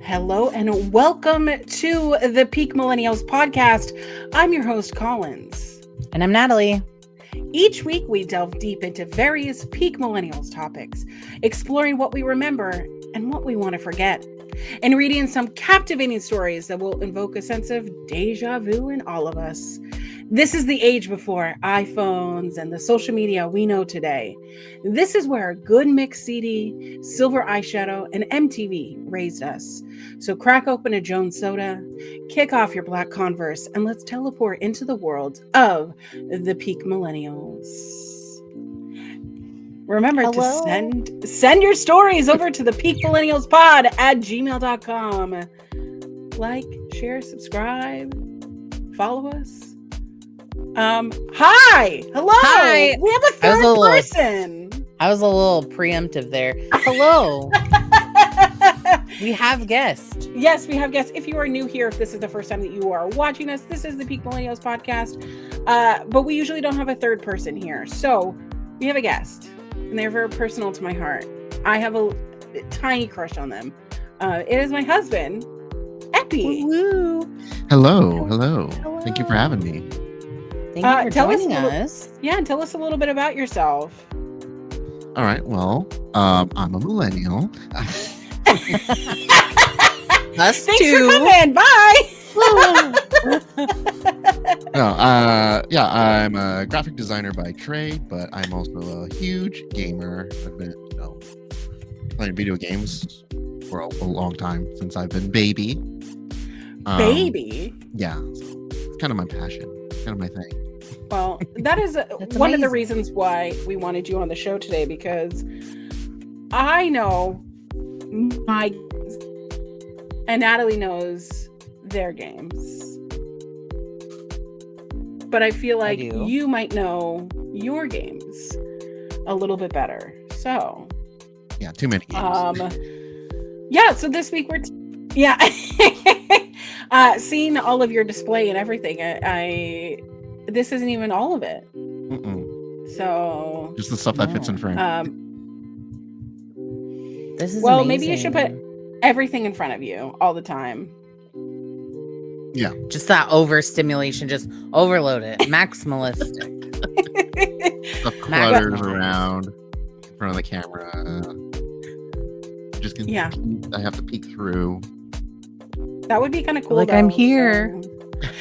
Hello and welcome to the Peak Millennials podcast. I'm your host, Collins. And I'm Natalie. Each week, we delve deep into various Peak Millennials topics, exploring what we remember and what we want to forget, and reading some captivating stories that will invoke a sense of deja vu in all of us. This is the age before iPhones and the social media we know today. This is where a good mix CD, silver eyeshadow, and MTV raised us. So crack open a Jones soda, kick off your black Converse, and let's teleport into the world of the Peak Millennials. Remember to send your stories over to the Peak Millennials pod at gmail.com. Like, share, subscribe, follow us. Hi. Hello. Hi. We have a third person. I was a little preemptive there. Hello. We have guests. Yes, we have guests. If you are new here, if this is the first time that you are watching us, this is the Peak Millennials podcast. But we usually don't have a third person here. So we have a guest, and they're very personal to my heart. I have a tiny crush on them. It is my husband, Epi. Woo-woo. Hello. Thank you for having me. Thank you for joining us. Yeah, tell us a little bit about yourself. All right. Well, I'm a millennial. Us Thanks too. for coming. Bye. I'm a graphic designer by trade, but I'm also a huge gamer. I've been playing video games for a long time since I've been baby. Baby? Yeah. So it's kind of my passion. It's kind of my thing. Well, that is one of the reasons why we wanted you on the show today, because I know my games and Natalie knows their games. But I feel like you might know your games a little bit better. So, yeah, too many games. So this week we're seeing all of your display and everything. This isn't even all of it. So just the stuff that fits in frame. This is well, amazing. Maybe you should put everything in front of you all the time. Yeah. Just that overstimulation, just overload it. Maximalistic. The clutters around in front of the camera. I have to peek through. That would be kind of cool. Like, I'm here.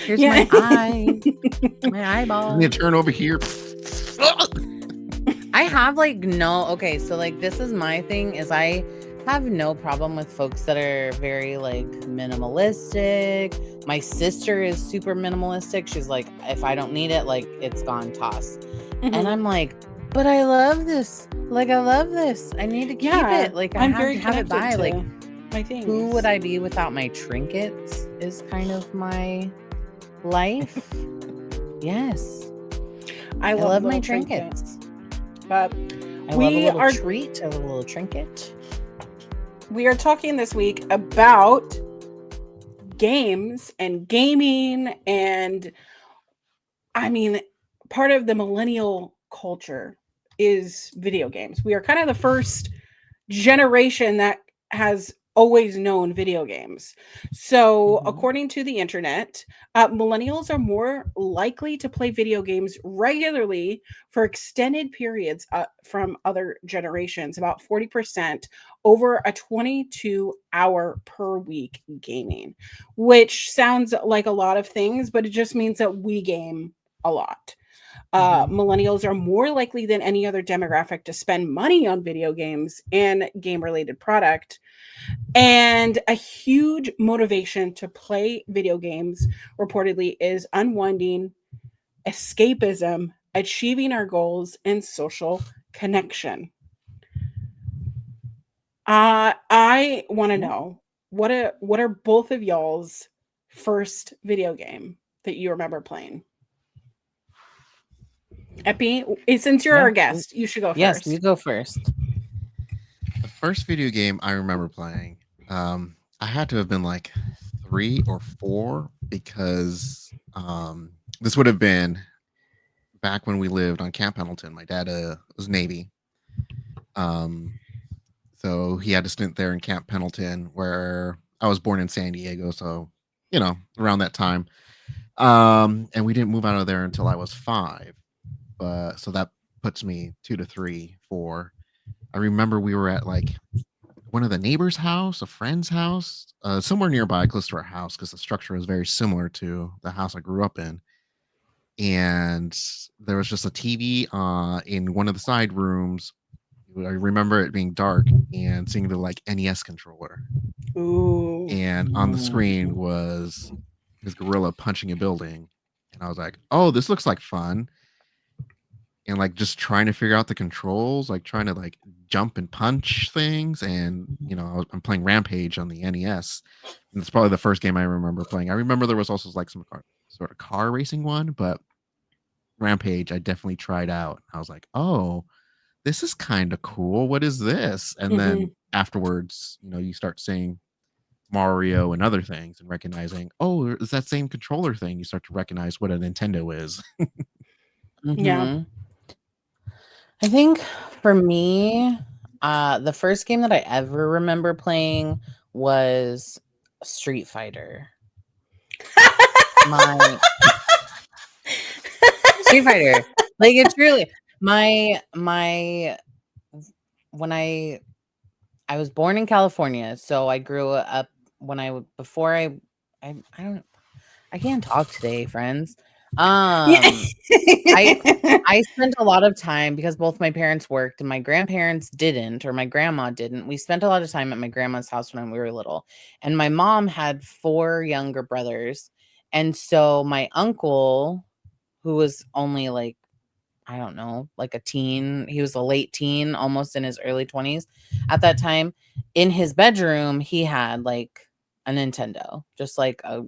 Here's my eye. My eyeball. Let me turn over here. I have this is my thing, is I have no problem with folks that are very minimalistic. My sister is super minimalistic. She's like, if I don't need it, it's gone, toss. And I'm like, but I love this. I love this. I need to keep it. I'm have very to have it by. my things. Who would I be without my trinkets? Is kind of my life. Yes. I love my trinkets. But I love a little treat, a little trinket. We are talking this week about games and gaming, and part of the millennial culture is video games. We are kind of the first generation that has always known video games. So according to the internet, millennials are more likely to play video games regularly for extended periods from other generations, about 40% over a 22-hour per week gaming, which sounds like a lot of things, but it just means that we game a lot. Millennials are more likely than any other demographic to spend money on video games and game-related product. And a huge motivation to play video games reportedly is unwinding, escapism, achieving our goals, and social connection. I want to know, what are both of y'all's first video game that you remember playing? Epi, since you're our guest, you should go first. Yes, you go first. The first video game I remember playing, I had to have been 3 or 4, because this would have been back when we lived on Camp Pendleton. My dad was Navy. So he had to stint there in Camp Pendleton, where I was born in San Diego, so around that time. And we didn't move out of there until I was 5. But so that puts me 2 to 3, 4. I remember we were at like one of the neighbors' house, a friend's house, somewhere nearby, close to our house, because the structure was very similar to the house I grew up in. And there was just a TV in one of the side rooms. I remember it being dark and seeing the like NES controller, Ooh. and on the screen was this gorilla punching a building, and I was like, "Oh, this looks like fun." And like just trying to figure out the controls, like trying to like jump and punch things, and I'm playing Rampage on the NES, and it's probably the first game I remember playing. I remember there was also like some sort of car racing one, but Rampage I definitely tried out. I was like, "Oh, this is kind of cool. What is this?" And Mhm. then afterwards, you start seeing Mario and other things and recognizing, oh, it's that same controller thing. You start to recognize what a Nintendo is. Yeah. Mhm. I think for me, the first game that I ever remember playing was Street Fighter. My Street Fighter. Like it's really my when I was born in California, so I grew up when I don't I can't talk today, friends. Yeah. I spent a lot of time because both my parents worked and my grandparents didn't, or my grandma didn't. We spent a lot of time at my grandma's house when we were little. And my mom had 4 younger brothers. And so my uncle, who was only like, I don't know, like a teen, he was a late teen, almost in his early 20s at that time. In his bedroom, he had like a Nintendo, just like a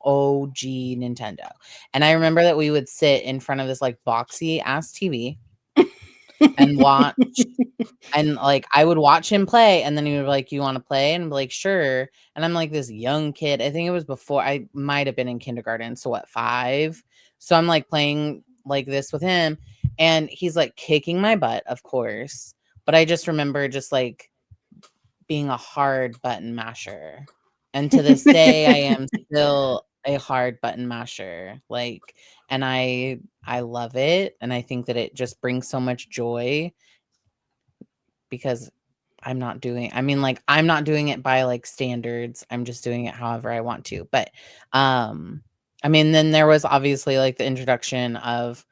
OG Nintendo. And I remember that we would sit in front of this like boxy ass TV and watch, and like I would watch him play, and then he would be like, "You want to play?" And I'm like, "Sure." And I'm like this young kid. I think it was before I might have been in kindergarten. So what, 5? So I'm like playing like this with him, and he's like kicking my butt, of course. But I just remember just like being a hard button masher. And to this day, I am still a hard button masher. Like, and I love it. And I think that it just brings so much joy because I'm not doing it by like standards. I'm just doing it however I want to. But I mean, then there was obviously like the introduction of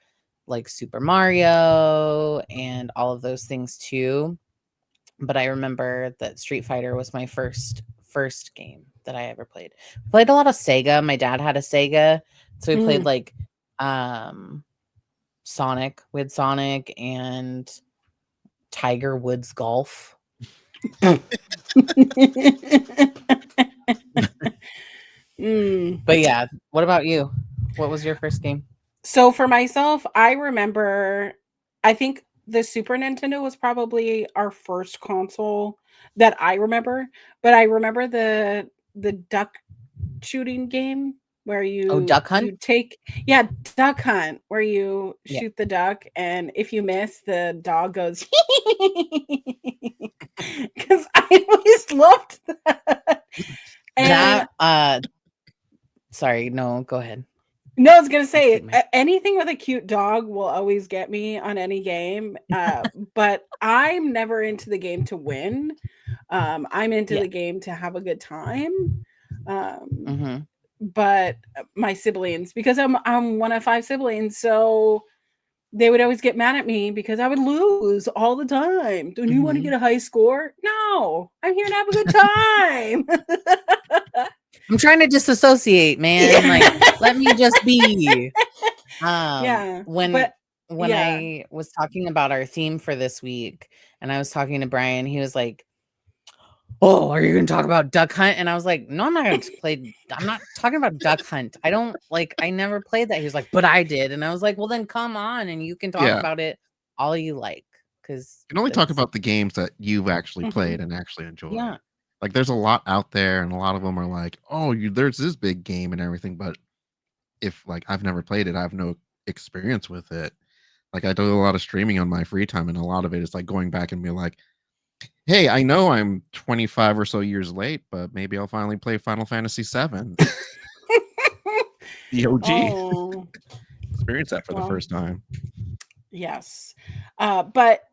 like Super Mario and all of those things too. But I remember that Street Fighter was my first game that I ever played. Played a lot of Sega. My dad had a Sega, so we played like Sonic. We had Sonic and Tiger Woods Golf. But yeah, what about you? What was your first game? So for myself, I remember, I think the Super Nintendo was probably our first console that I remember, but I remember the duck shooting game where Duck Hunt? you take, yeah, Duck Hunt, where you shoot the duck, and if you miss, the dog goes because I always loved that. And sorry, no, go ahead. no, I was gonna say anything with a cute dog will always get me on any game. But I'm never into the game to win. I'm into the game to have a good time. But my siblings, because I'm one of 5 siblings, so they would always get mad at me because I would lose all the time. Don't you want to get a high score? No, I'm here to have a good time. I'm trying to disassociate, man. Like, let me just be. When I was talking about our theme for this week, and I was talking to Brian, he was like, "Oh, are you going to talk about Duck Hunt?" And I was like, "No, I'm not going to play. I'm not talking about Duck Hunt. I never played that." He was like, "But I did." And I was like, "Well, then come on, and you can talk about it all you like." Because you can only talk about the games that you've actually played and actually enjoyed. Yeah. Like there's a lot out there, and a lot of them are like, oh, there's this big game and everything. But if like I've never played it, I have no experience with it. Like I do a lot of streaming on my free time, and a lot of it is like going back and being like, Hey, I know I'm 25 or so years late, but maybe I'll finally play Final Fantasy VII. The OG. Oh, Experience that for the well, first time. yes. But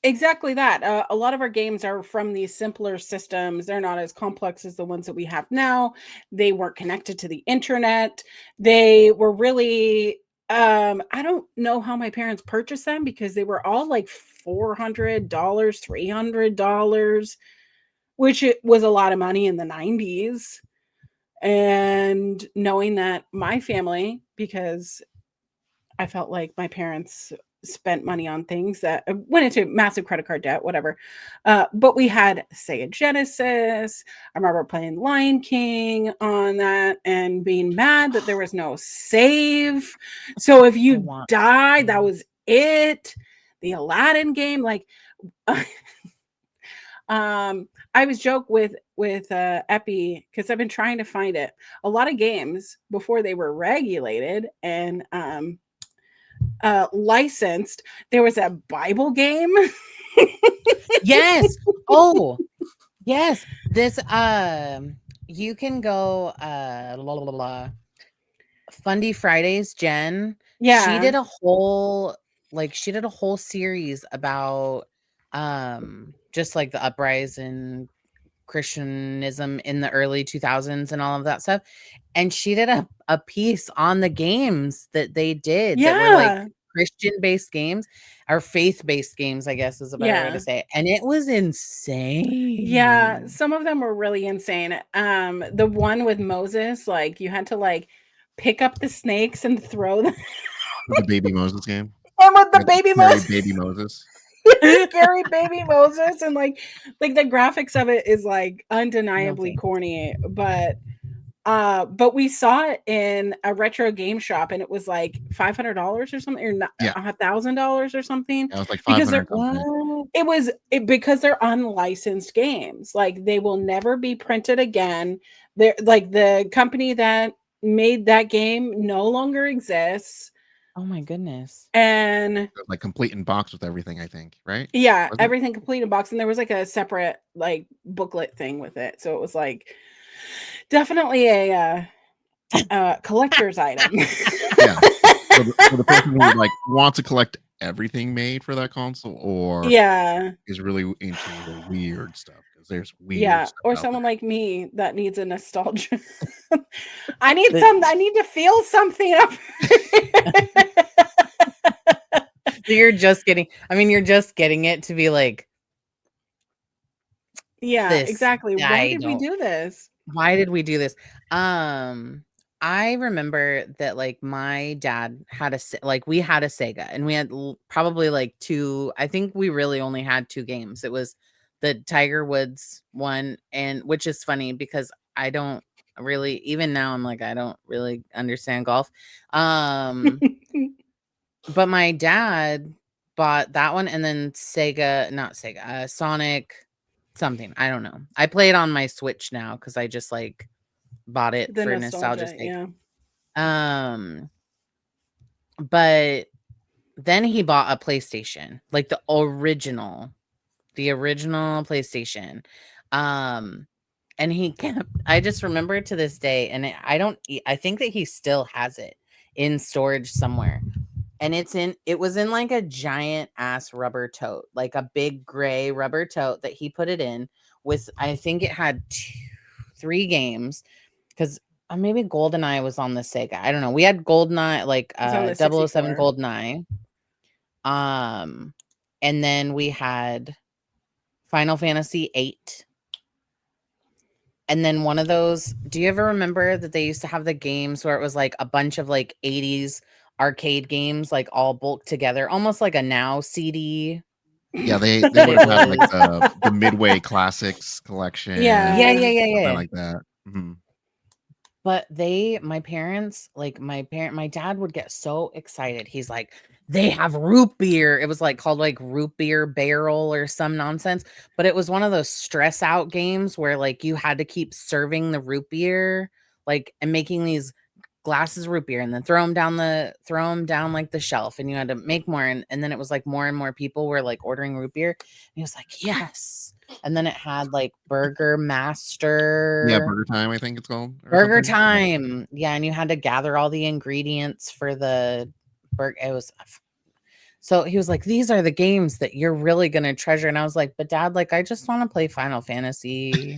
exactly that. A lot of our games are from these simpler systems. They're not as complex as the ones that we have now. They weren't connected to the internet. They were really I don't know how my parents purchased them because they were all like $400, $300, which it was a lot of money in the 90s. And knowing that my family, because I felt like my parents spent money on things that went into massive credit card debt, whatever. But we had Sega Genesis. I remember playing Lion King on that and being mad that there was no save. So if I you want died, that was it. The Aladdin game, like I was joke with Epi because I've been trying to find it. A lot of games before they were regulated and licensed. There was a Bible game. Yes. Oh, yes. This you can go Fundy Fridays, Jen. Yeah. She did a whole series about just like the uprising Christianism in the early 2000s and all of that stuff. And she did a piece on the games that they did that were like Yeah. Christian-based games or faith-based games, I guess is a better way to Yeah. say it. And it was Yeah. insane. Some of them were really insane. The one with Moses, like you had to like pick up the snakes and throw them. The Baby Moses game. And with the Like baby scary Moses. baby Moses. Scary baby Moses. And like the graphics of it is like No undeniably thanks. corny, but we saw it in a retro game shop and it was like $500 or something, or Yeah. $1,000 or something, That was like because 500 something. because they're unlicensed games. Like they will never be printed again. They're like the company that made that game no longer exists. Oh my goodness. And Like complete in box with everything, I think, right? yeah, Was it? everything complete in box. And there was like a separate like booklet thing with it. So it was like definitely a collector's item. Yeah. For the person who like wants to collect everything made for that console or Yeah. is really into the weird stuff because there's weird Yeah. stuff Or out someone there. like me that needs a nostalgia. I But need to feel something up. so you're just getting it to be like Yeah, this. exactly. Why did we do this? Why did we do this? I remember that like my dad had we had a Sega and we had probably like two. I think we really only had two games. It was the Tiger Woods one, and which is funny because I don't really, even now I'm like I don't really understand golf. But my dad bought that one and then Sonic something. I don't know. I play it on my Switch now because I just like bought it The for nostalgia's nostalgia, sake. yeah. But then he bought a PlayStation, like the original PlayStation. And he kept, I just remember to this day, and I think that he still has it in storage somewhere. And it was in like a giant ass rubber tote, like a big gray rubber tote that he put it in with, I think it had three games because maybe GoldenEye was on the Sega. I don't know. We had GoldenEye, like It's on the 007 64. GoldenEye. And then we had Final Fantasy 8. And then one of those, do you ever remember that they used to have the games where it was like a bunch of like 80s arcade games, like all bulked together, almost like a Now CD? Yeah, they But would it have had like was the Midway Classics collection. Yeah. Something like that. Mhm. But my parents, like my dad would get so excited. He's like, they have root beer. It was like called like root beer barrel or some nonsense. But it was one of those stress out games where like you had to keep serving the root beer, like and making these glasses of root beer and then throw them down like the shelf, and you had to make more, and then it was like more and more people were like ordering root beer, and he was like, yes. And then it had like Burger Master. Yeah, Burger Time, I think it's called. Burger Time. Yeah, and you had to gather all the ingredients for the burger. It was so he was like, these are the games that you're really gonna treasure. And I was like, but Dad, like, I just want to play Final Fantasy.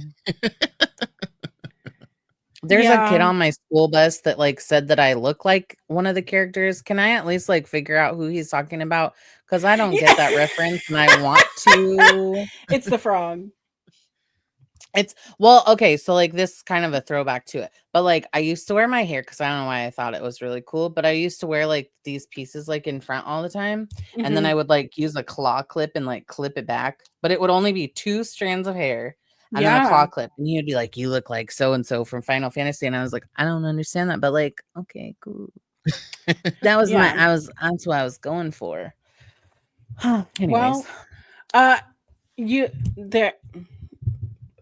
There's a kid on my school bus that like said that I look like one of the characters. Can I at least like figure out who he's talking about? Because I don't get that reference and I want to. It's the frog. It's well, okay, so like this kind of a throwback to it. But like I used to wear my hair because I don't know why I thought it was really cool, but I used to wear like these pieces like in front all the time. And then I would like use a claw clip and like clip it back, but it would only be 2 strands of hair. And then a claw clip, and he would be like, you look like so and so from Final Fantasy. And I was like, I don't understand that, but like, okay, cool. That was that's what I was going for. Anyways. Well, there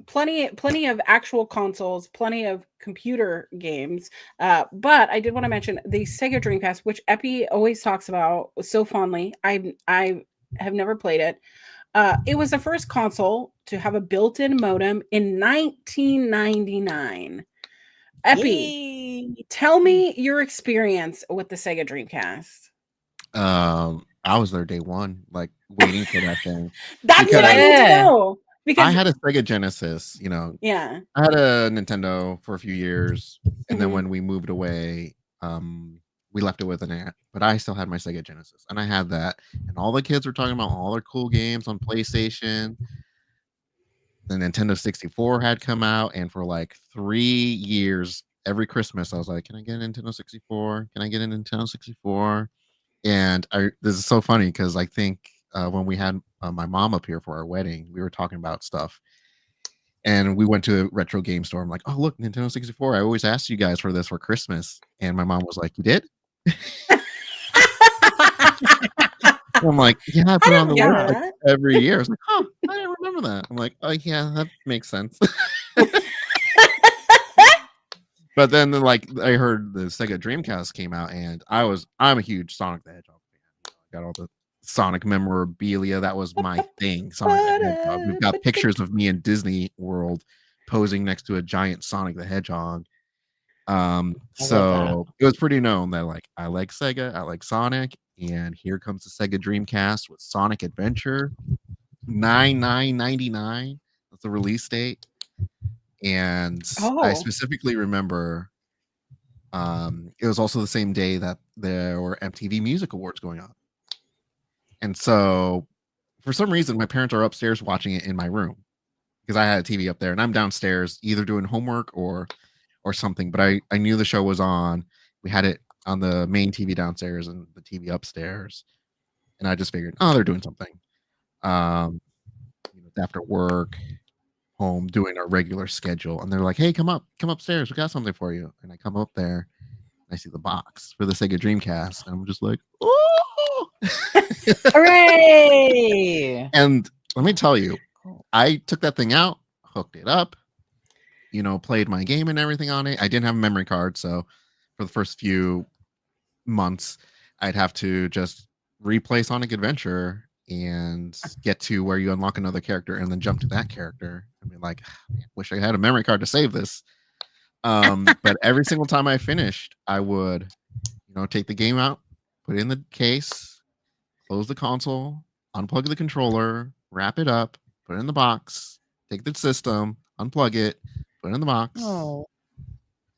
plenty of actual consoles, plenty of computer games. But I did want to mention the Sega Dreamcast, which Epi always talks about so fondly. I have never played it. It was the first console to have a built-in modem in 1999. Epi, yay. Tell me your experience with the Sega Dreamcast. I was there day one, like waiting for that thing. That's what I need to know. Because I had a Sega Genesis, you know. Yeah. I had a Nintendo for a few years, and then when we moved away, we left it with an aunt. But I still had my Sega Genesis, and I had that. And all the kids were talking about all their cool games on PlayStation. The Nintendo 64 had come out, and for like 3 years, every Christmas, I was like, "Can I get a Nintendo 64? Can I get a Nintendo 64?" And this is so funny because I think when we had my mom up here for our wedding, we were talking about stuff. And we went to a retro game store. I'm like, oh, look, Nintendo 64. I always asked you guys for this for Christmas. And my mom was like, you did? I'm like, yeah, I put it on the list like, every year. I was like, oh, I didn't remember that. I'm like, oh, yeah, that makes sense. But then, like, I heard the Sega Dreamcast came out, and I'm a huge Sonic the Hedgehog fan. I got all the Sonic memorabilia. That was my thing. Sonic the Hedgehog. We've got pictures of me in Disney World posing next to a giant Sonic the Hedgehog. So it was pretty known that like I like Sega, I like Sonic, and here comes the Sega Dreamcast with Sonic Adventure 9/9/99. That's the release date. And I specifically remember it was also the same day that there were MTV Music Awards going on. And so for some reason, my parents are upstairs watching it in my room because I had a TV up there and I'm downstairs either doing homework or something. But I knew the show was on. We had it on the main TV downstairs and the TV upstairs. And I just figured, oh, they're doing something. After work, home, doing our regular schedule. And they're like, hey, come upstairs. We got something for you. And I come up there. I see the box for the Sega Dreamcast. And I'm just like, oh! Hooray! And let me tell you, I took that thing out, hooked it up, played my game and everything on it. I didn't have a memory card. So for the first few months, I'd have to just replay Sonic Adventure and get to where you unlock another character and then jump to that character. I mean, like, man, wish I had a memory card to save this. But every single time I finished, I would, take the game out, put it in the case, close the console, unplug the controller, wrap it up, put it in the box, take the system, unplug it, put it in the box,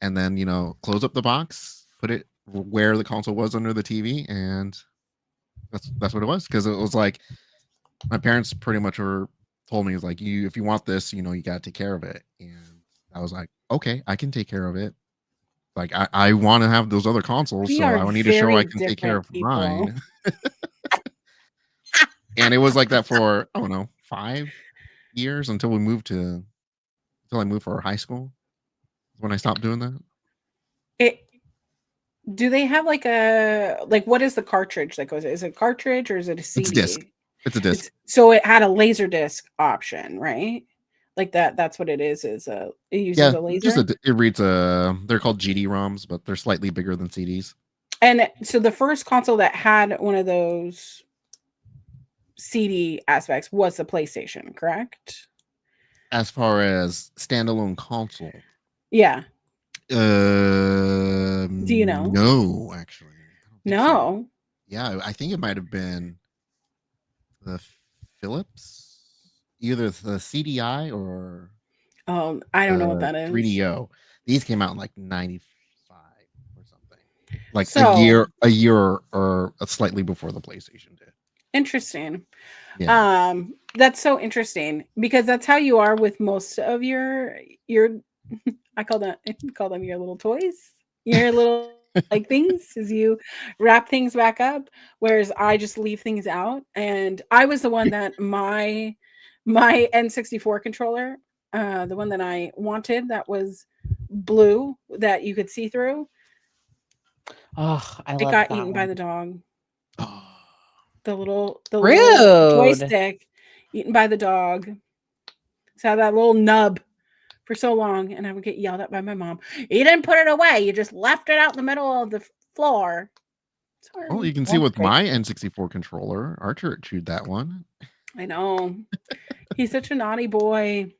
and then, close up the box, put it where the console was under the TV, and that's what it was. Because it was like my parents pretty much told me, like, if you want this, you got to take care of it. And I was like, okay, I can take care of it. Like, I want to have those other consoles, so I need to show I can take care of mine. And it was like that for, I don't know, 5 years until I moved for high school. When I stopped doing that. Do they have what is the cartridge that goes? Is it a cartridge or is it a CD? It's a disc. It's a disc. So it had a laser disc option, right? Like that's what it is it uses Yeah, a laser. just it reads they're called GD-ROMs, but they're slightly bigger than CDs. And so the first console that had one of those CD aspects was the PlayStation, correct? As far as standalone console, Yeah. Do you know? no, actually, I don't think so. No. Yeah, I think it might have been the Philips, either the CDI or I don't know what the that is. 3DO. These came out in like 95 or something. Like So a year or slightly before the PlayStation did. interesting. Yeah. That's so interesting because that's how you are with most of your I call them your little toys, your little like things as you wrap things back up, whereas I just leave things out. And I was the one that my N64 controller, the one that I wanted that was blue that you could see through, Oh, I it love got that eaten by one. the dog. Oh, The little Rude. joystick eaten by the dog. So that little nub for so long, and I would get yelled at by my mom. You didn't put it away. You just left it out in the middle of the floor. well, Sorry. you can see That's with great. my N64 controller, Archer chewed that one. I know. He's such a naughty boy.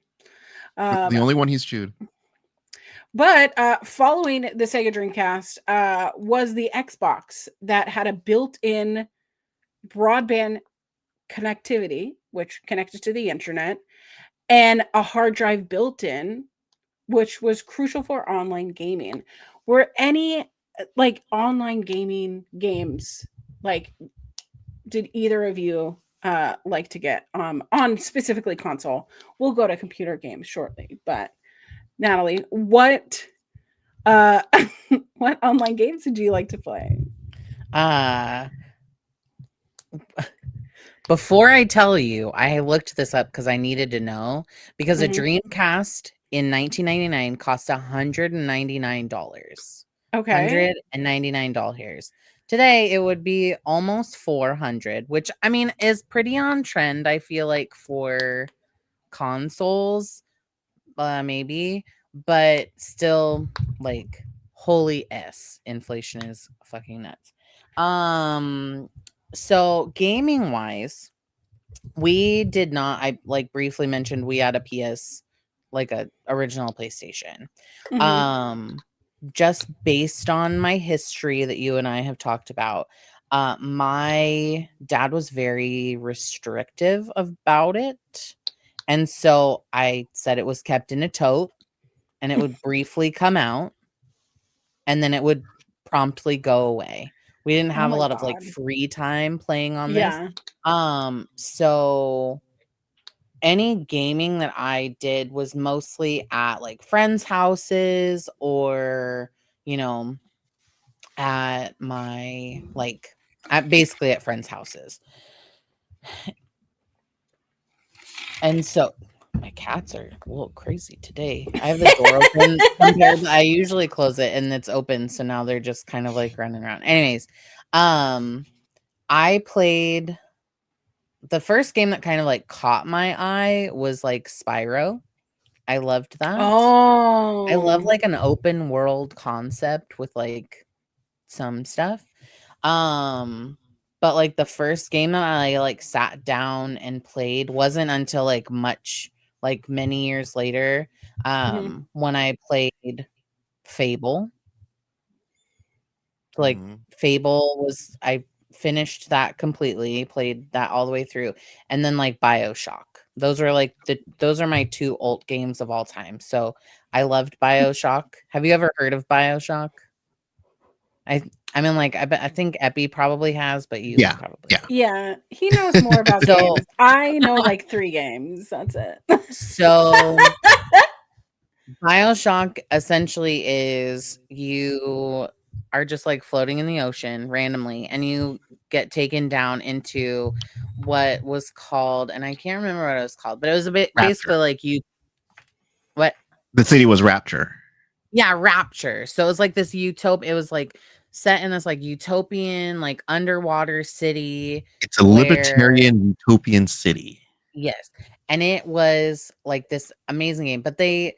The only one he's chewed. But following the Sega Dreamcast was the Xbox that had a built-in broadband connectivity, which connected to the internet, and a hard drive built in, which was crucial for online gaming. Were any like online gaming games like did either of you like to get on specifically console? We'll go to computer games shortly, but Natalie, what uh what online games did you like to play? Uh Before I tell you, I looked this up because I needed to know because a Mhm. Dreamcast in 1999 cost $199. Okay. $199. Today it would be almost 400, which I mean is pretty on trend, I feel like, for consoles, maybe, but still, like, holy s, inflation is fucking nuts. So gaming wise, we did not, I like briefly mentioned we had a PS, like a original PlayStation. Mhm. Um just based on my history that you and I have talked about, my dad was very restrictive about it. And so I said it was kept in a tote and it would briefly come out and then it would promptly go away. We didn't Oh have a my lot of like god. free time playing on this. Yeah. So any gaming that I did was mostly at like friends' houses or, you know, at my like at basically at friends' houses. And so my cats are a little crazy today. I have the door open compared to, I usually close it and it's open, so now they're just kind of like running around. Anyways, I played the first game that kind of like caught my eye was like Spyro. I loved that. I love Oh. like an open world concept with like some stuff. But like the first game that I like sat down and played wasn't until like many years later, Mhm. when I played Fable. Like Mhm. Fable was I finished that completely, played that all the way through, and then like BioShock. Those are my two old games of all time. So I loved BioShock. Have you ever heard of BioShock? I I mean, like, I think Epi probably has, but you Yeah. probably Yeah. haven't. Yeah, he knows more about So games. I know like 3 games. That's it. so BioShock essentially is you are just like floating in the ocean randomly and you get taken down into what was called, and I can't remember what it was called, but it was a bit Rapture. basically like you what The city was Rapture. yeah, Rapture. So it was like this utopia, it was like set in this like utopian like underwater city It's a where libertarian utopian city. yes. and it was like this amazing game. But they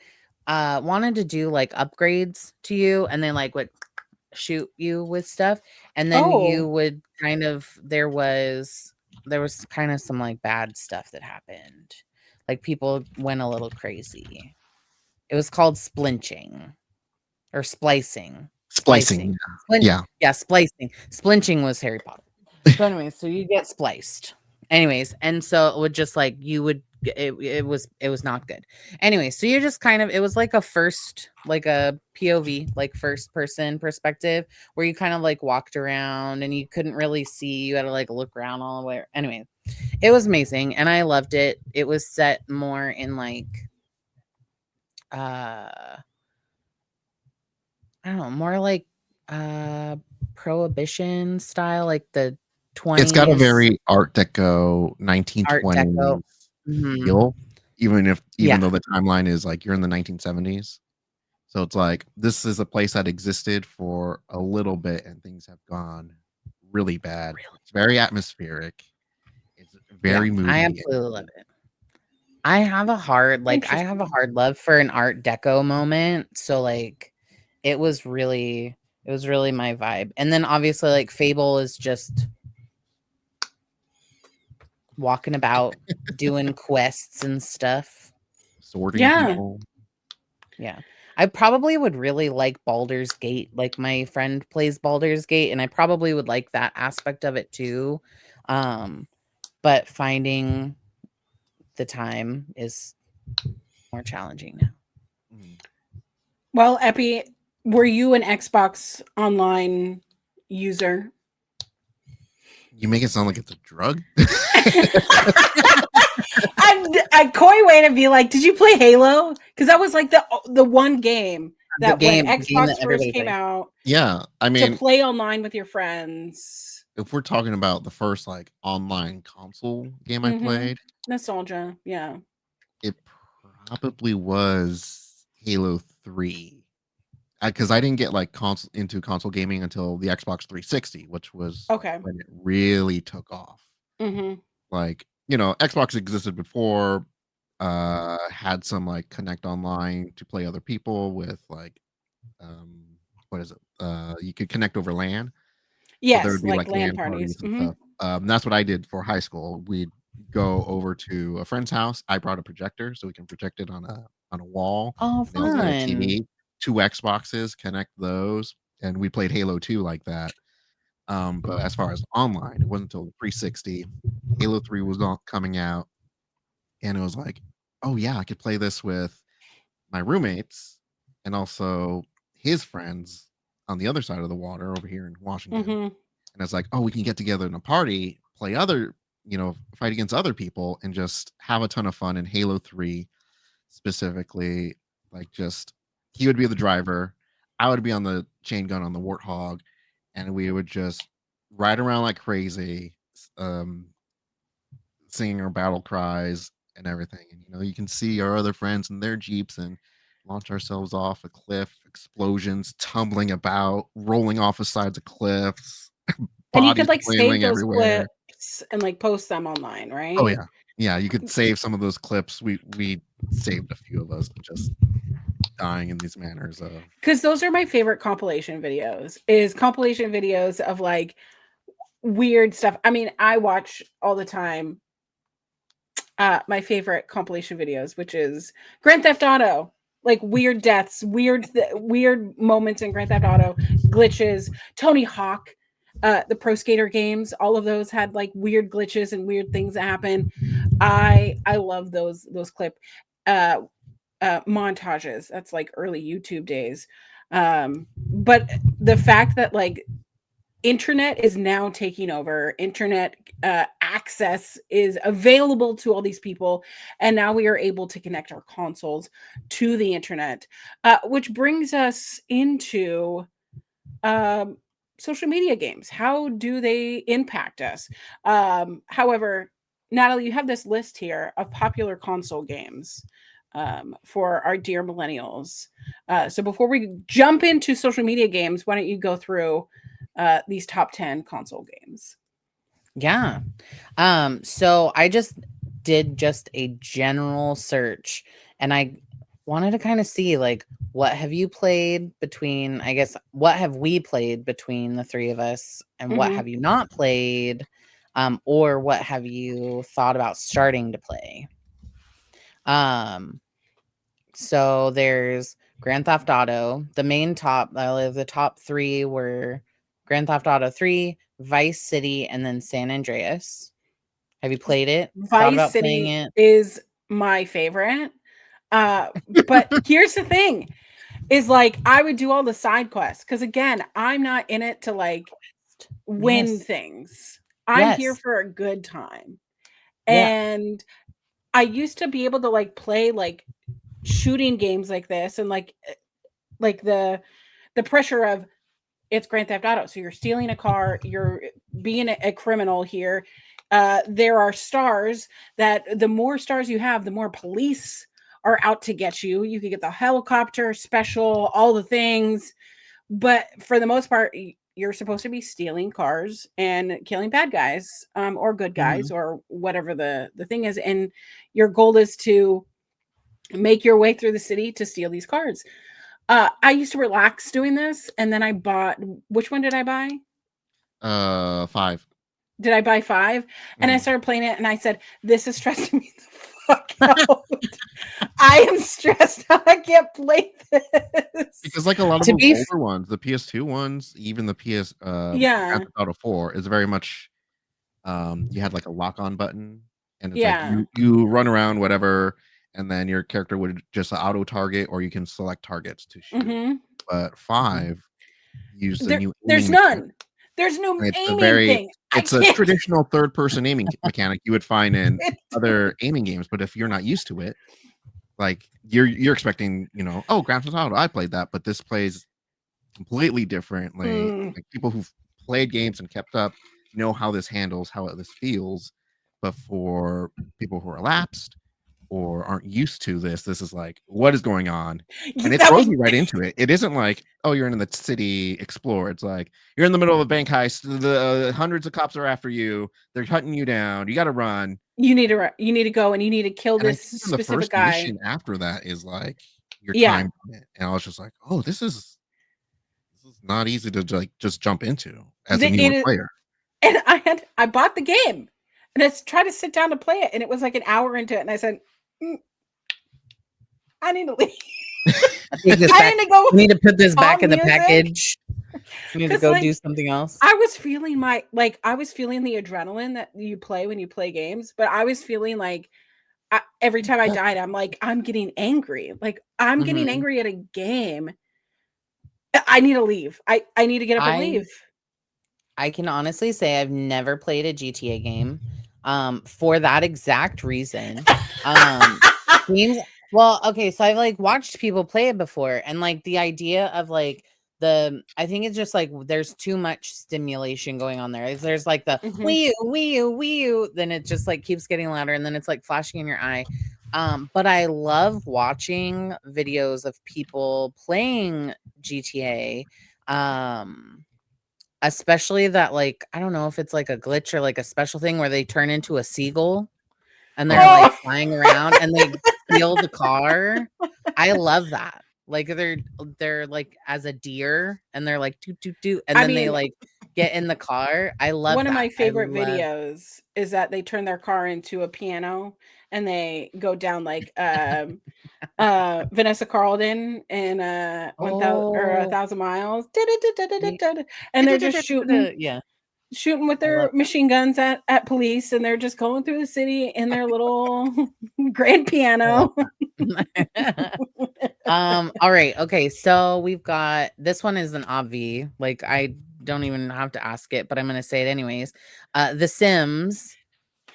wanted to do like upgrades to you, and they like would shoot you with stuff, and then you Oh, would kind of there was kind of some like bad stuff that happened. Like people went a little crazy. It was called splinching or splicing. Splicing. Yeah. Yeah, splicing. Splinching was Harry Potter. So anyways, so you get spliced. Anyways, and so it would just like you would it was not good. Anyway, so you just kind of it was like a first like a POV, like first person perspective where you kind of like walked around and you couldn't really see. You had to like look around all the way. Anyway, it was amazing and I loved it. It was set more in like I don't know, more like uh prohibition style, like the It's got a 20s very Art Deco Art Deco. 1920s Mhm. feel, even Yeah, though the timeline is like you're in the 1970s. So it's like this is a place that existed for a little bit and things have gone really bad. really. It's very atmospheric. It's Yeah, very I moody. absolutely love it. I have a interesting. hard love for an Art Deco moment, so, like, it was really my vibe, and then, obviously, like, Fable is just walking about, doing quests and stuff. Sorting Yeah. people. Yeah. I probably would really like Baldur's Gate, like, my friend plays Baldur's Gate, and I probably would like that aspect of it too, um, but finding the time is more challenging now. Mm. Well, Epi, were you an Xbox Online user? You make it sound like it's a drug. A coy way to be like, did you play Halo? Because that was like the one game The that when game Xbox that first everybody came plays. out Yeah, I to mean, play online with your friends. if we're talking about the first like online console game I Mm-hmm. played, Nostalgia. Yeah. it probably was Halo 3. Because I didn't get like into console gaming until the Xbox 360, which was like Okay. when it really took off. Mm-hmm. Like, Xbox existed before, had some like connect online to play other people with like um what is it? You could connect over LAN. So there Yes, would be like like LAN LAN parties. parties and Mm-hmm. stuff. That's what I did for high school. We'd go over to a friend's house. I brought a projector so we can project it on a wall, Oh, and they also had a fun. TV, two Xboxes, connect those, and we played Halo 2 like that. But as far as online, it wasn't until the 360, Halo 3 was coming out, and it was like, oh yeah, I could play this with my roommates and also his friends on the other side of the water over here in Washington. Mm-hmm. And it's like, oh, we can get together in a party, play fight against other people and just have a ton of fun. In Halo 3 specifically, like just he would be the driver, I would be on the chain gun on the Warthog, and we would just ride around like crazy, um, singing our battle cries and everything. And you can see our other friends in their jeeps and launch ourselves off a cliff, explosions, tumbling about, rolling off the sides of cliffs, And you bodies could like save flailing those everywhere. clips and like post them online, Oh right? yeah. Yeah, you could save some of those clips. We saved a few of us just dying in these manners of Because those are my favorite compilation videos. Is compilation videos of like weird stuff. I mean, I watch all the time my favorite compilation videos, which is Grand Theft Auto, like weird deaths, weird moments in Grand Theft Auto, glitches. Tony Hawk, the Pro Skater games, all of those had like weird glitches and weird things that happen. I love those clip uh, montages. That's like early YouTube days. But the fact that like internet is now taking over, internet access is available to all these people, and now we are able to connect our consoles to the internet, which brings us into um, social media games. How do they impact us? However, Natalie, you have this list here of popular console games for our dear millennials. So before we jump into social media games, why don't you go through these top 10 console games? Yeah. So I just did just a general search, and I wanted to kind of see like what have you played between, I guess, what have we played between the three of us, and what have you not played, or what have you thought about starting to play? So there's Grand Theft Auto. The main the top three were Grand Theft Auto 3, Vice City, and then San Andreas. Have you played it? Thought Vice about playing City it? is my favorite. But here's the thing is like I would do all the side quests because again, I'm not in it to like win Yes. things. I'm here Yes. for a good time. Yeah. And I used to be able to like play like shooting games like this and like the pressure of it's Grand Theft Auto. So you're stealing a car, you're being a criminal here. There are stars that the more stars you have, the more police are out to get you. You could get the helicopter special, all the things. But for the most part, you're supposed to be stealing cars and killing bad guys or good guys or whatever the thing is. And your goal is to make your way through the city to steal these cars. I used to relax doing this, and then I bought. Which one did I buy? 5. Did I buy 5? And I started playing it, and I said, "This is stressing me the fuck out. I am stressed out. I can't play this." Because like a lot of To those be older ones, the PS2 ones, even the Grand Yeah, Theft Auto 4 is very much you had like a lock on button, and it's like yeah. you run around whatever, and then your character would just auto target, or you can select targets to shoot. Mhm. But 5 used a new There's aiming mechanic. none. There's no And it's a aiming very thing. I it's a can't. traditional third person aiming mechanic you would find in other aiming games, but if you're not used to it, like you're expecting, oh, Grand Theft Auto, I played that, but this plays completely differently. Like people who've played games and kept up know how this handles, how this feels. But for people who are lapsed or aren't used to this is like, what is going on? And it That throws was you right into it. It isn't like, oh, you're in the city explore. It's like you're in the middle of a bank heist. The hundreds of cops are after you. They're hunting you down. You got to run. you need to go and you need to kill And I this think the specific first guy. mission after that is like your Yeah. time on it. And I was just like, oh, this is not easy to like just jump into as a newer player. And I bought the game and I tried to sit down to play it, and it was like an hour into it, and I said, I need to leave. I need to go. We need to put this back in the music. Package. We need to go do something else. I was feeling the adrenaline that you play when you play games, but I was feeling like every time I died, I'm like, I'm getting angry. Like I'm getting angry at a game. I need to leave. I need to get up and leave. I can honestly say I've never played a GTA game for that exact reason. Well, okay, so I've like watched people play it before, and like the idea of like I think it's just like there's too much stimulation going on there. There's like the wee, then it just like keeps getting louder, and then it's like flashing in your eye. But I love watching videos of people playing GTA. Especially that, like, I don't know if it's like a glitch or like a special thing where they turn into a seagull and they're like flying around and they steal the car. I love that. Like they're like as a deer and they're like do and then they like get in the car. I love one that. of my favorite videos is that they turn their car into a piano and they go down like Vanessa Carlton in 1,000 miles, and they're just shooting with their machine guns at police, and they're just going through the city in their little grand piano. All right, okay, so we've got this one is an obvi, like I don't even have to ask it, but I'm gonna say it anyways. The Sims.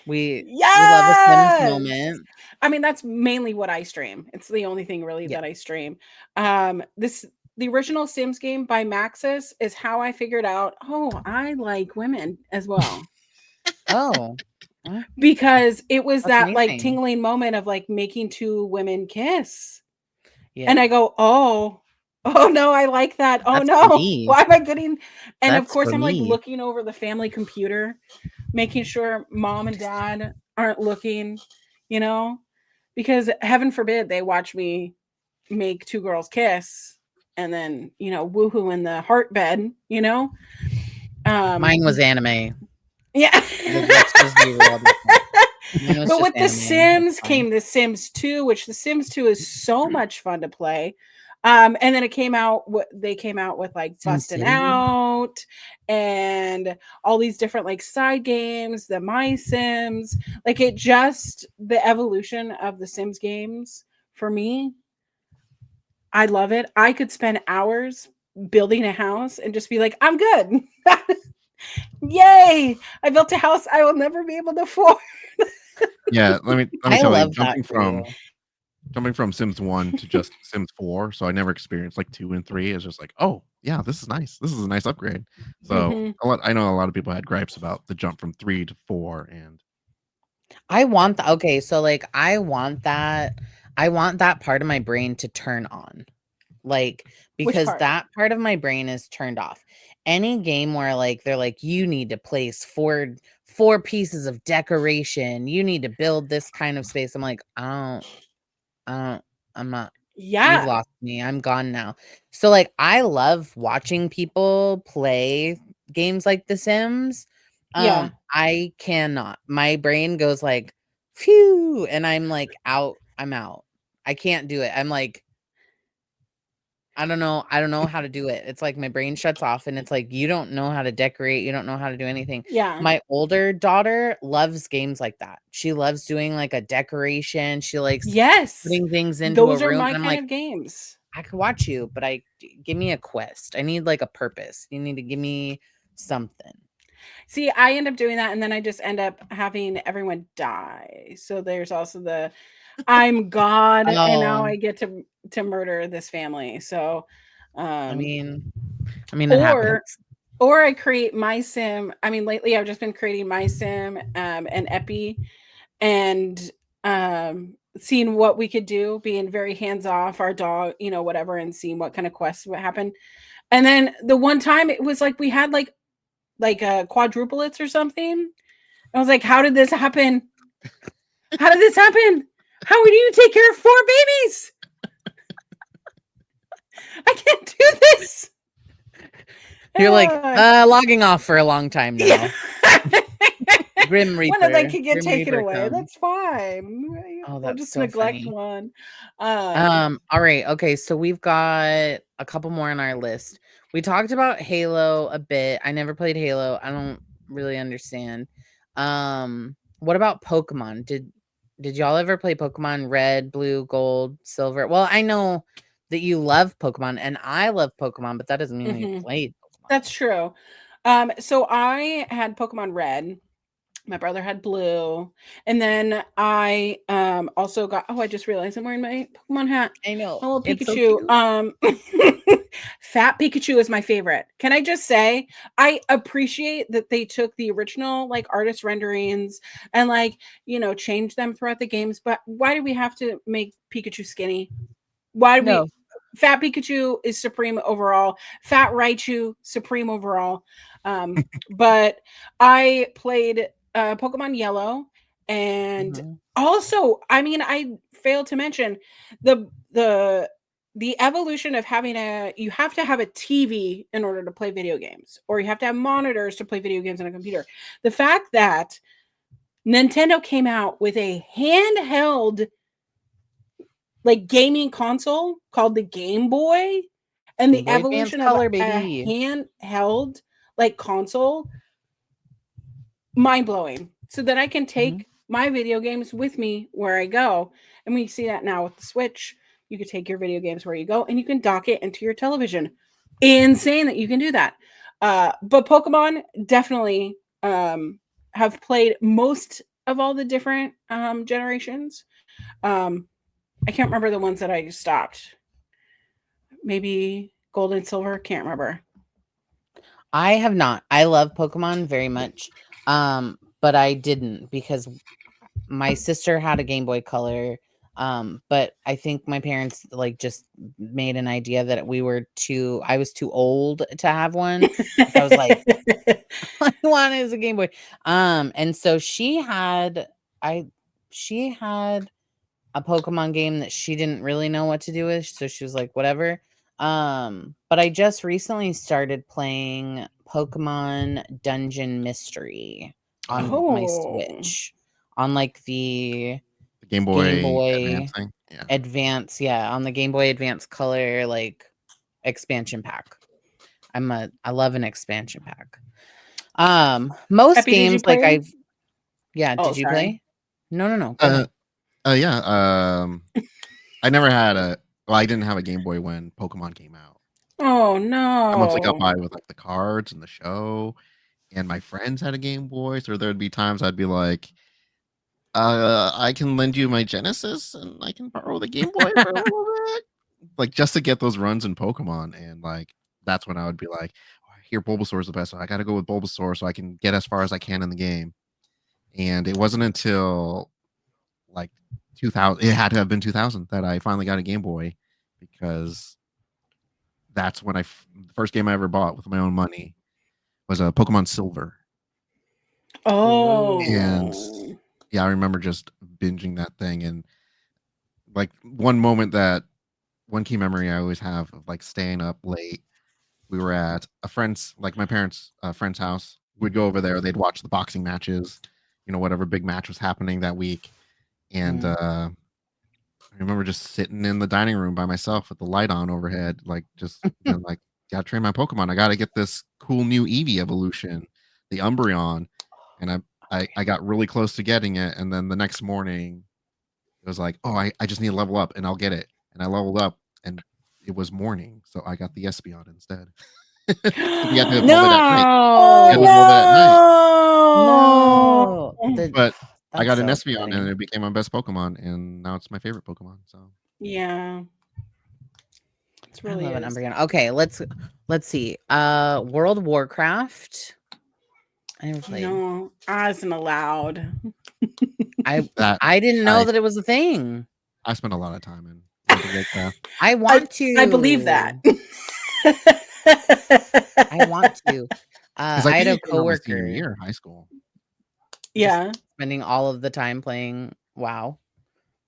We love a Sims moment. I mean, that's mainly what I stream. It's the only thing really that I stream. The original Sims game by Maxis is how I figured out, I like women as well. Because it was that amazing. Like tingling moment of like making 2 women kiss. Yeah. And I go, oh no, I like that. Oh no, why am I getting? And of course, I'm like looking over the family computer, making sure mom and dad aren't looking. you know, because heaven forbid they watch me make two girls kiss and then, woohoo in the heart bed, Mine was Um, anime. yeah. Like, let's just be real about that. Mine was But just with The anime. It's Sims fine. came The Sims 2, which The Sims 2 is so much fun to play. And then they came out with like Sin Busting City? Out and all these different like side games, the My Sims, like the evolution of the Sims games for me, I love it. I could spend hours building a house and just be like, I'm good. Yay! I built a house I will never be able to afford. Yeah, let me I tell you, love that for you. jumping from Sims 1 to just Sims 4, so I never experienced like 2 and 3. It's just like, oh yeah, this is nice. This is a nice upgrade. So Mhm. I know a lot of people had gripes about the jump from 3 to 4, and I want that. Okay, so like I want that part of my brain to turn on. Like, Which because part? that part of my brain is turned off. Any game where like they're like, you need to place four pieces of decoration, you need to build this kind of space. I'm like, I don't, I'm not, you've Yeah. lost me. I'm gone now. So like I love watching people play games like The Sims. Yeah. I cannot. My brain goes like, phew, and I'm like out. I'm out. I can't do it. I'm like, I don't know. I don't know how to do it. It's like my brain shuts off and it's like, you don't know how to decorate. You don't know how to do anything. Yeah. My older daughter loves games like that. She loves doing like a decoration. She likes Yes. putting things into a Those are room. my And I'm kind like, of games. I could watch you, but give me a quest. I need like a purpose. You need to give me something. See, I end up doing that and then I just end up having everyone die. So there's also the I'm God and now Oh, I get to murder this family. So I um mean, it happens. or or I create my sim. I mean, lately I've just been creating my sim and Epi and seeing what we could do, being very hands off, our dog, whatever, and seeing what kind of quests would happen. And then the one time it was like we had like a quadruplets or something. I was like, how did this happen? How did this happen? How do you take care of 4 babies? I can't do this. You're like, Uh, logging off for a long time yeah. now. Grim One of them Reaper. can get Grim taken Reaper away. comes. That's fine. Oh, We'll that's just so neglect funny. one. All right. Okay, so we've got a couple more on our list. We talked about Halo a bit. I never played Halo. I don't really understand. What about Pokemon? Did y'all ever play Pokemon Red, Blue, Gold, Silver? Well, I know that you love Pokemon and I love Pokemon, but that doesn't mean we Mhm. played That's Pokemon. true. So I had Pokemon Red. My brother had Blue, and then I also got. Oh, I just realized I'm wearing my Pokemon hat. I know. My little It's so Pikachu. cute. Fat Pikachu is my favorite. Can I just say I appreciate that they took the original like artist renderings and like changed them throughout the games. But why do we have to make Pikachu skinny? Why do we? No. Fat Pikachu is supreme overall. Fat Raichu supreme overall. But I played Pokemon Yellow, and Mhm. also, I mean, I failed to mention the the evolution of having you have to have a TV in order to play video games, or you have to have monitors to play video games on a computer. The fact that Nintendo came out with a handheld like gaming console called the Game Boy and Game the Boy Advance evolution of Color, a baby. handheld like console, mind blowing. So that I can Mhm. take my video games with me where I go. And we see that now with the Switch. You can take your video games where you go and you can dock it into your television. Insane that you can do that. But Pokemon definitely have played most of all the different generations. Um, I can't remember the ones that I stopped. Maybe gold and silver, can't remember. I have not. I love Pokemon very much. But I didn't because my sister had a Game Boy Color. But I think my parents like just made an idea that I was too old to have one. So I was like, all I want is a Game Boy. And so I she had a Pokemon game that she didn't really know what to do with, so she was like, whatever. But I just recently started playing Pokemon Dungeon Mystery on my Oh. Switch, on like the The Game Game Boy Boy Advance thing. Yeah. Advance, on the Game Boy Advance Color like expansion pack. I love an expansion pack. Most Epi, did you games like play? Oh, did you sorry. play? No, go ahead. Yeah. I never had I didn't have a Game Boy when Pokemon came out. Oh I mostly got no. by with like the cards and the show, and my friends had a Game Boy, so there'd be times I'd be like, I can lend you my Genesis and I can borrow the Game Boy for a little bit. Like just to get those runs in Pokemon. And like that's when I would be like, oh, I hear Bulbasaur is the best, so I gotta go with Bulbasaur so I can get as far as I can in the game. And it wasn't until like 2000, it had to have been 2000 that I finally got a Game Boy, because that's when the first game I ever bought with my own money was a Pokemon Silver. And Oh. yeah, I remember just binging that thing. And like one key memory I always have of like staying up late. We were at a friend's, like my parents' friend's house. We'd go over there. They'd watch the boxing matches, whatever big match was happening that week. And I remember just sitting in the dining room by myself with the light on overhead, like just being like, gotta train my Pokemon. I gotta get this cool new Eevee evolution, the Umbreon. And I got really close to getting it. And then the next morning, it was like, oh, I just need to level up and I'll get it. And I leveled up and it was morning. So I got the Espeon instead. You had to evolve it at night. You had to evolve it at night. No. But I got an so Espeon funny. and it became my best Pokemon. And now it's my favorite Pokemon. So Yeah. It's really I love an is. Umbreon. Okay, let's see. World of Warcraft. I never played. No, I wasn't allowed. I didn't know that it was a thing. I spent a lot of time in World of Warcraft. I want to. I believe that. I want to. I had a beat it when I was senior coworker. year in high school. Yeah. Spending all of the time playing WoW.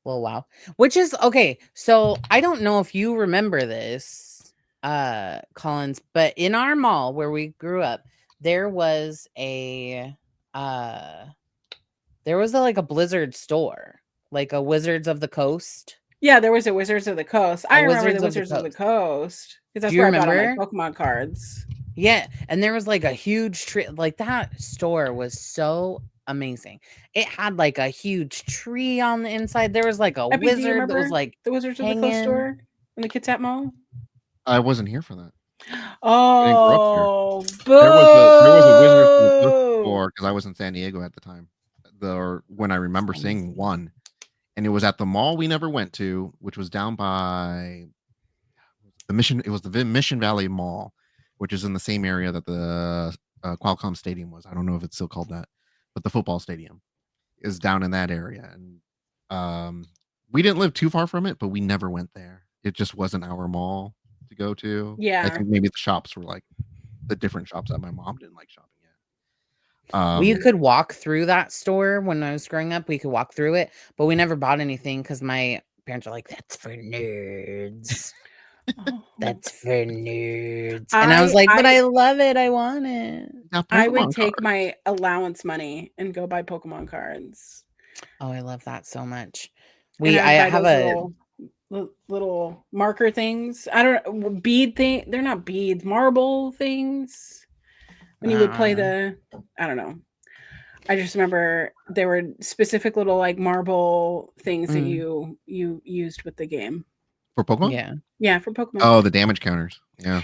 Well, WoW. Which is okay. So I don't know if you remember this, Collins, but in our mall where we grew up, there was like a Blizzard store, like a Wizards of the Coast. Yeah, there was a Wizards of the Coast. I remember the Wizards of the Wizards of the Coast because that's Do you where I got all my remember? Pokemon cards. Yeah, and there was like a huge tree. Like that store was so amazing. It had like a huge tree on the inside. There was like a Epi, do you wizard that remember was like the Wizards of the Coast hanging. store in the Kitsap Mall? I wasn't here for that. Oh, There was a Wizards of the Coast store because I was in San Diego at the time. When I remember seeing one, and it was at the mall we never went to, which was down by the Mission. It was the Mission Valley Mall, which is in the same area that the Qualcomm Stadium was. I don't know if it's still called that, but the football stadium is down in that area. And we didn't live too far from it, but we never went there. It just wasn't our mall to go to. Yeah. I think maybe the shops were like the different shops that my mom didn't like shopping at. We could walk through that store when I was growing up. We could walk through it, but we never bought anything because my parents were like, "That's for nerds." That's for nerds. And I was like, but I love it. I want it. I would take my allowance money and go buy Pokemon cards. Oh, I love that so much. I have a little marker things. I don't know, bead thing. They're not beads, marble things. When you would play I don't know. I just remember there were specific little like marble things that you used with the game. For Pokemon? Yeah, for Pokemon. Oh, the damage counters. Yeah.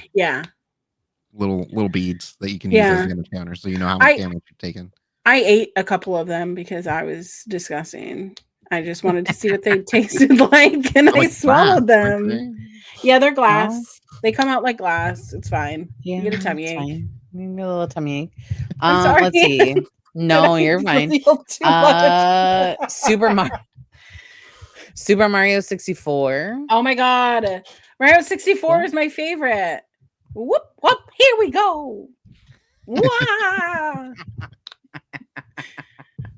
Little beads that you can use as damage counters, so you know how much damage you've taken. I ate a couple of them because I was disgusting. I just wanted to see what they tasted like, and I swallowed them. Yeah, they're glass. They come out like glass. It's fine. Yeah, you get a tummy ache. Fine. You get a little tummy ache. I'm sorry. Let's see. No, you're fine. Super Mario 64. Oh my god. Mario 64 is my favorite. Whoop whoop. Here we go. Wow.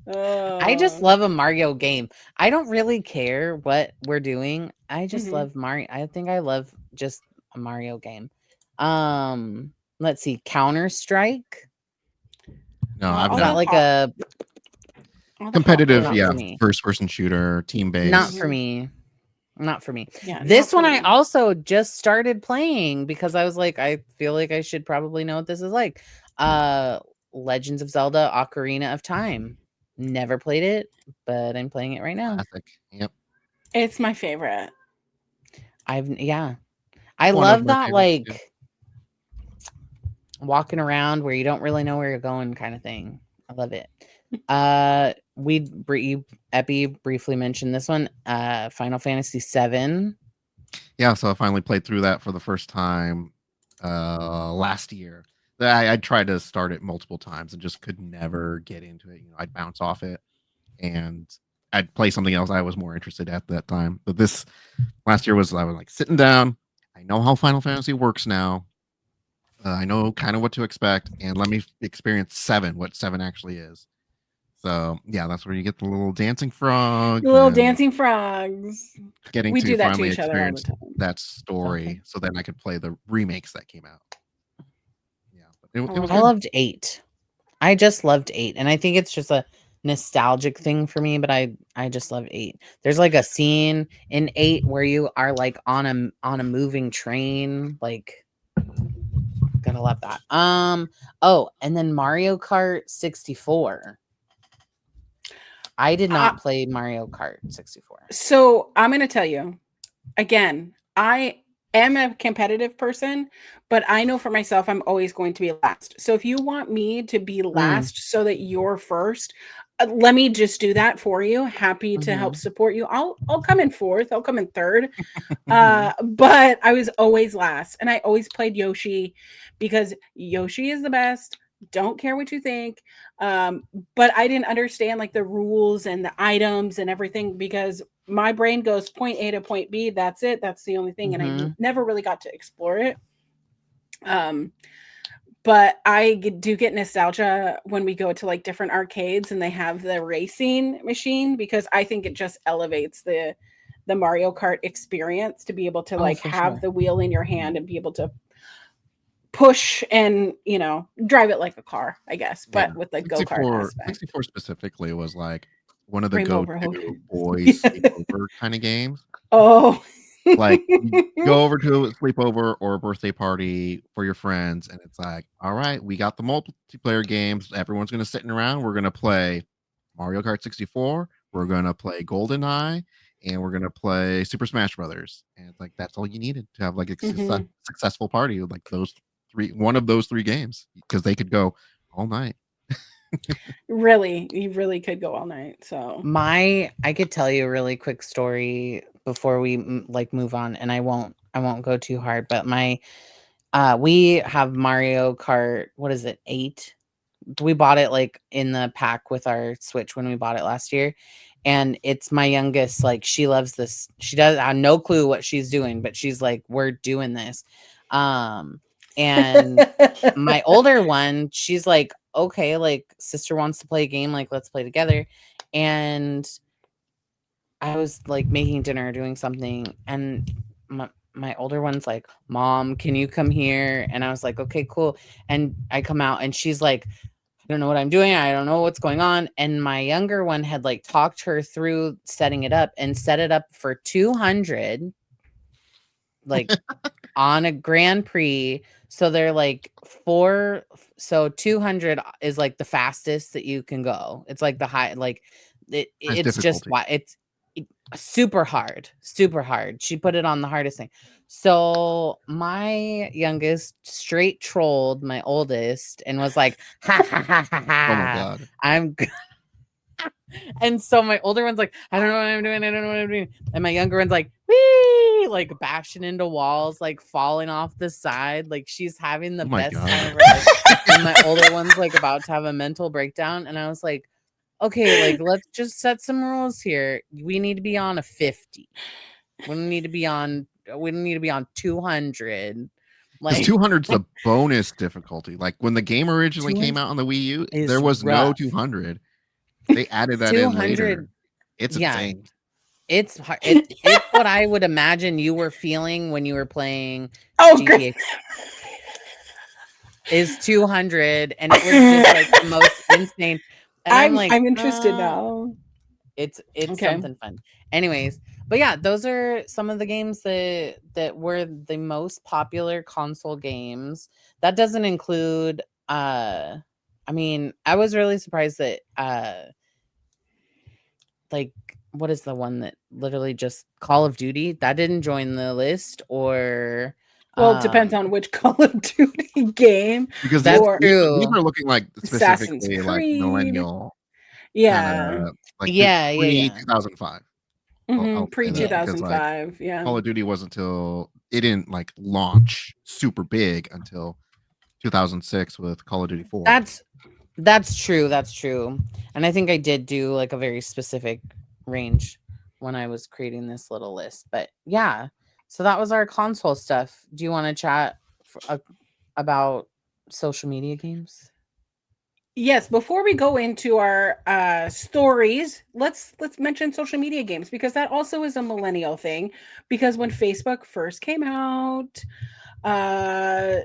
I just love a Mario game. I don't really care what we're doing. I just love Mario. I think I love just a Mario game. Let's see, Counter-Strike. No, Well, I've Is all that never the like pop- a all the competitive, Not popular yeah, for me. first person shooter, team Not based. for me. Not for me. Yeah, This not one for I me. also just started playing because I was like, I feel like I should probably know what this is like. Legends of Zelda Ocarina of Time. Never played it, but I'm playing it right now. Classic. Yep. It's my favorite. I One of love my that, favorites too. like walking around where you don't really know where you're going kind of thing. I love it. Epi briefly mentioned this one, Final Fantasy 7. Yeah, so I finally played through that for the first time last year. I tried to start it multiple times and just could never get into it. I'd bounce off it and I'd play something else I was more interested at that time. But this last year I was like sitting down. I know how Final Fantasy works now. I know kind of what to expect, and let me experience 7, what 7 actually is. So yeah, that's where you get the little dancing frogs The little and dancing frogs. getting We to do that to finally each other all the experience time. that story, so then I could play the remakes that came out. Yeah, but it was I good. loved 8. I just loved 8, and I think it's just a nostalgic thing for me, but I just love 8. There's like a scene in 8 where you are like on a moving train, like gotta love that. Oh, and then Mario Kart 64. I did not play Mario Kart 64. So I'm going to tell you again, I am a competitive person, but I know for myself, I'm always going to be last. So if you want me to be last so that you're first, let me just do that for you. Happy to help support you. I'll come in fourth. I'll come in third. But I was always last, and I always played Yoshi because Yoshi is the best. Don't care what you think. But I didn't understand like the rules and the items and everything because my brain goes point A to point B. That's it. That's the only thing. And I never really got to explore it. But I do get nostalgia when we go to like different arcades and they have the racing machine because I think it just elevates the Mario Kart experience to be able to like have the wheel in your hand and be able to push and drive it like a car, I guess, but with the go-kart aspect. 64 specifically was like one of the Rainbow go-to Road. boys sleepover kind of games. Oh, Like you go over to a sleepover or a birthday party for your friends, and it's like, all right, we got the multiplayer games. Everyone's gonna sit around. We're gonna play Mario Kart 64. We're gonna play GoldenEye, and we're gonna play Super Smash Brothers. And it's like that's all you needed to have like a successful party with like one of those 3 games because they could go all night. Really, you really could go all night. So I could tell you a really quick story before we like move on, and I won't go too hard, but we have Mario Kart, what is it, 8? We bought it like in the pack with our Switch when we bought it last year, and it's my youngest, like she loves this. She does have no clue what she's doing, but she's like, we're doing this. And my older one, she's like, okay, like sister wants to play a game, like let's play together. And I was like making dinner, doing something, and my older one's like, Mom, can you come here? And I was like, okay, cool. And I come out and she's like, I don't know what I'm doing. I don't know what's going on. And my younger one had like talked her through setting it up and set it up for 200, like on a Grand Prix. So they're like 200 is like the fastest that you can go. It's like the high, like it's just why it's super hard. She put it on the hardest thing. So my youngest straight trolled my oldest and was like, ha ha ha ha ha. Oh my god. I'm good. And so my older one's like, I don't know what I'm doing. I don't know what I'm doing. And my younger one's like, wee, like bashing into walls, like falling off the side. Like she's having the best time of her life. And my older one's like about to have a mental breakdown. And I was like, okay, like let's just set some rules here. We need to be on a 50. We don't need to be on 200. Like 200's the bonus difficulty. Like when the game originally came out on the Wii U, there was no 200. They added that in later. 200. It's Yeah, insane. it's it's what I would imagine you were feeling when you were playing Oh, great. GTA is 200, and it was just like the most insane. And I'm like, I'm interested now. it's Okay. something fun. Anyways, but yeah, those are some of the games that were the most popular console games. That doesn't include I mean, I was really surprised that like what is the one that literally just Call of Duty that didn't join the list, or Well, it depends on which Call of Duty game. Because that's these true. are looking like Assassin's specifically like Creed. millennial kind Yeah. of like Yeah, yeah, pre yeah. 2005. I'll Pre say that because like 2005. Yeah. Call of Duty wasn't until it didn't like launch super big until 2006 with Call of Duty 4. That's true. That's true. And I think I did do like a very specific range when I was creating this little list. But yeah, so that was our console stuff. Do you want to chat about social media games? Yes, before we go into our stories, let's mention social media games, because that also is a millennial thing. Because when Facebook first came out, uh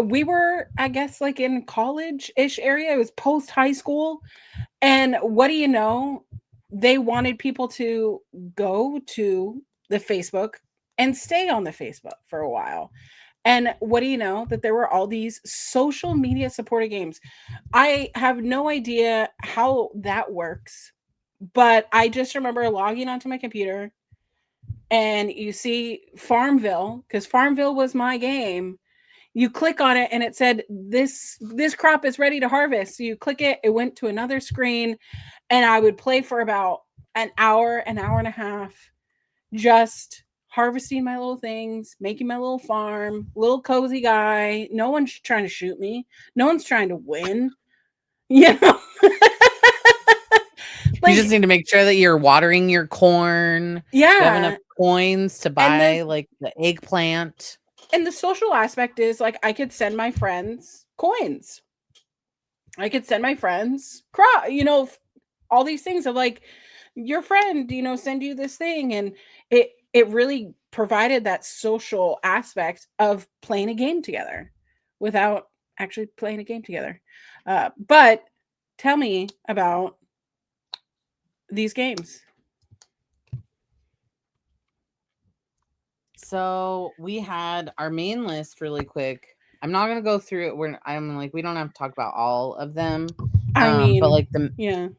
we were, I guess, like in college-ish area. It was post high school. And what do you know? They wanted people to go to the Facebook and stay on the Facebook for a while. And what do you know? That there were all these social media supported games. I have no idea how that works, but I just remember logging onto my computer and you see Farmville, because Farmville was my game. You click on it and it said this crop is ready to harvest. So you click it, it went to another screen, and I would play for about an hour and a half, just harvesting my little things, making my little farm, little cozy guy. No one's trying to shoot me. No one's trying to win. You know? You just need to make sure that you're watering your corn. Yeah. You have enough coins to buy like the eggplant. And the social aspect is like I could send my friends coins. I could send my friends all these things of like your friend, send you this thing. And it really provided that social aspect of playing a game together without actually playing a game together. But tell me about these games. So we had our main list really quick. I'm not gonna go through it. We don't have to talk about all of them. I mean, but like the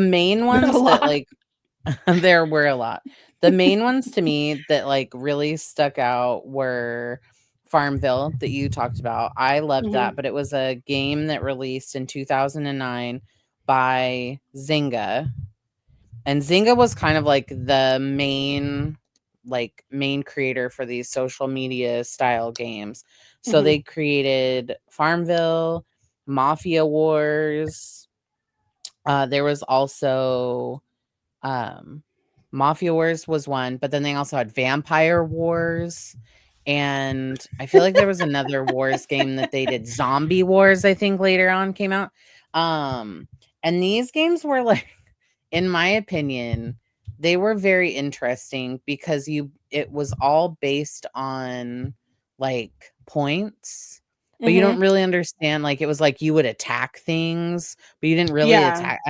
main ones that like there were a lot. The main ones to me that like really stuck out were Farmville that you talked about. I loved that, but it was a game that released in 2009 by Zynga. And Zynga was kind of like the main creator for these social media style games. So they created Farmville, Mafia Wars. There was also Mafia Wars was one, but then they also had Vampire Wars. And I feel like there was another Wars game that they did. Zombie Wars, I think later on came out. And these games were like, in my opinion, they were very interesting because it was all based on like points, but you don't really understand. Like it was like you would attack things, but you didn't really attack.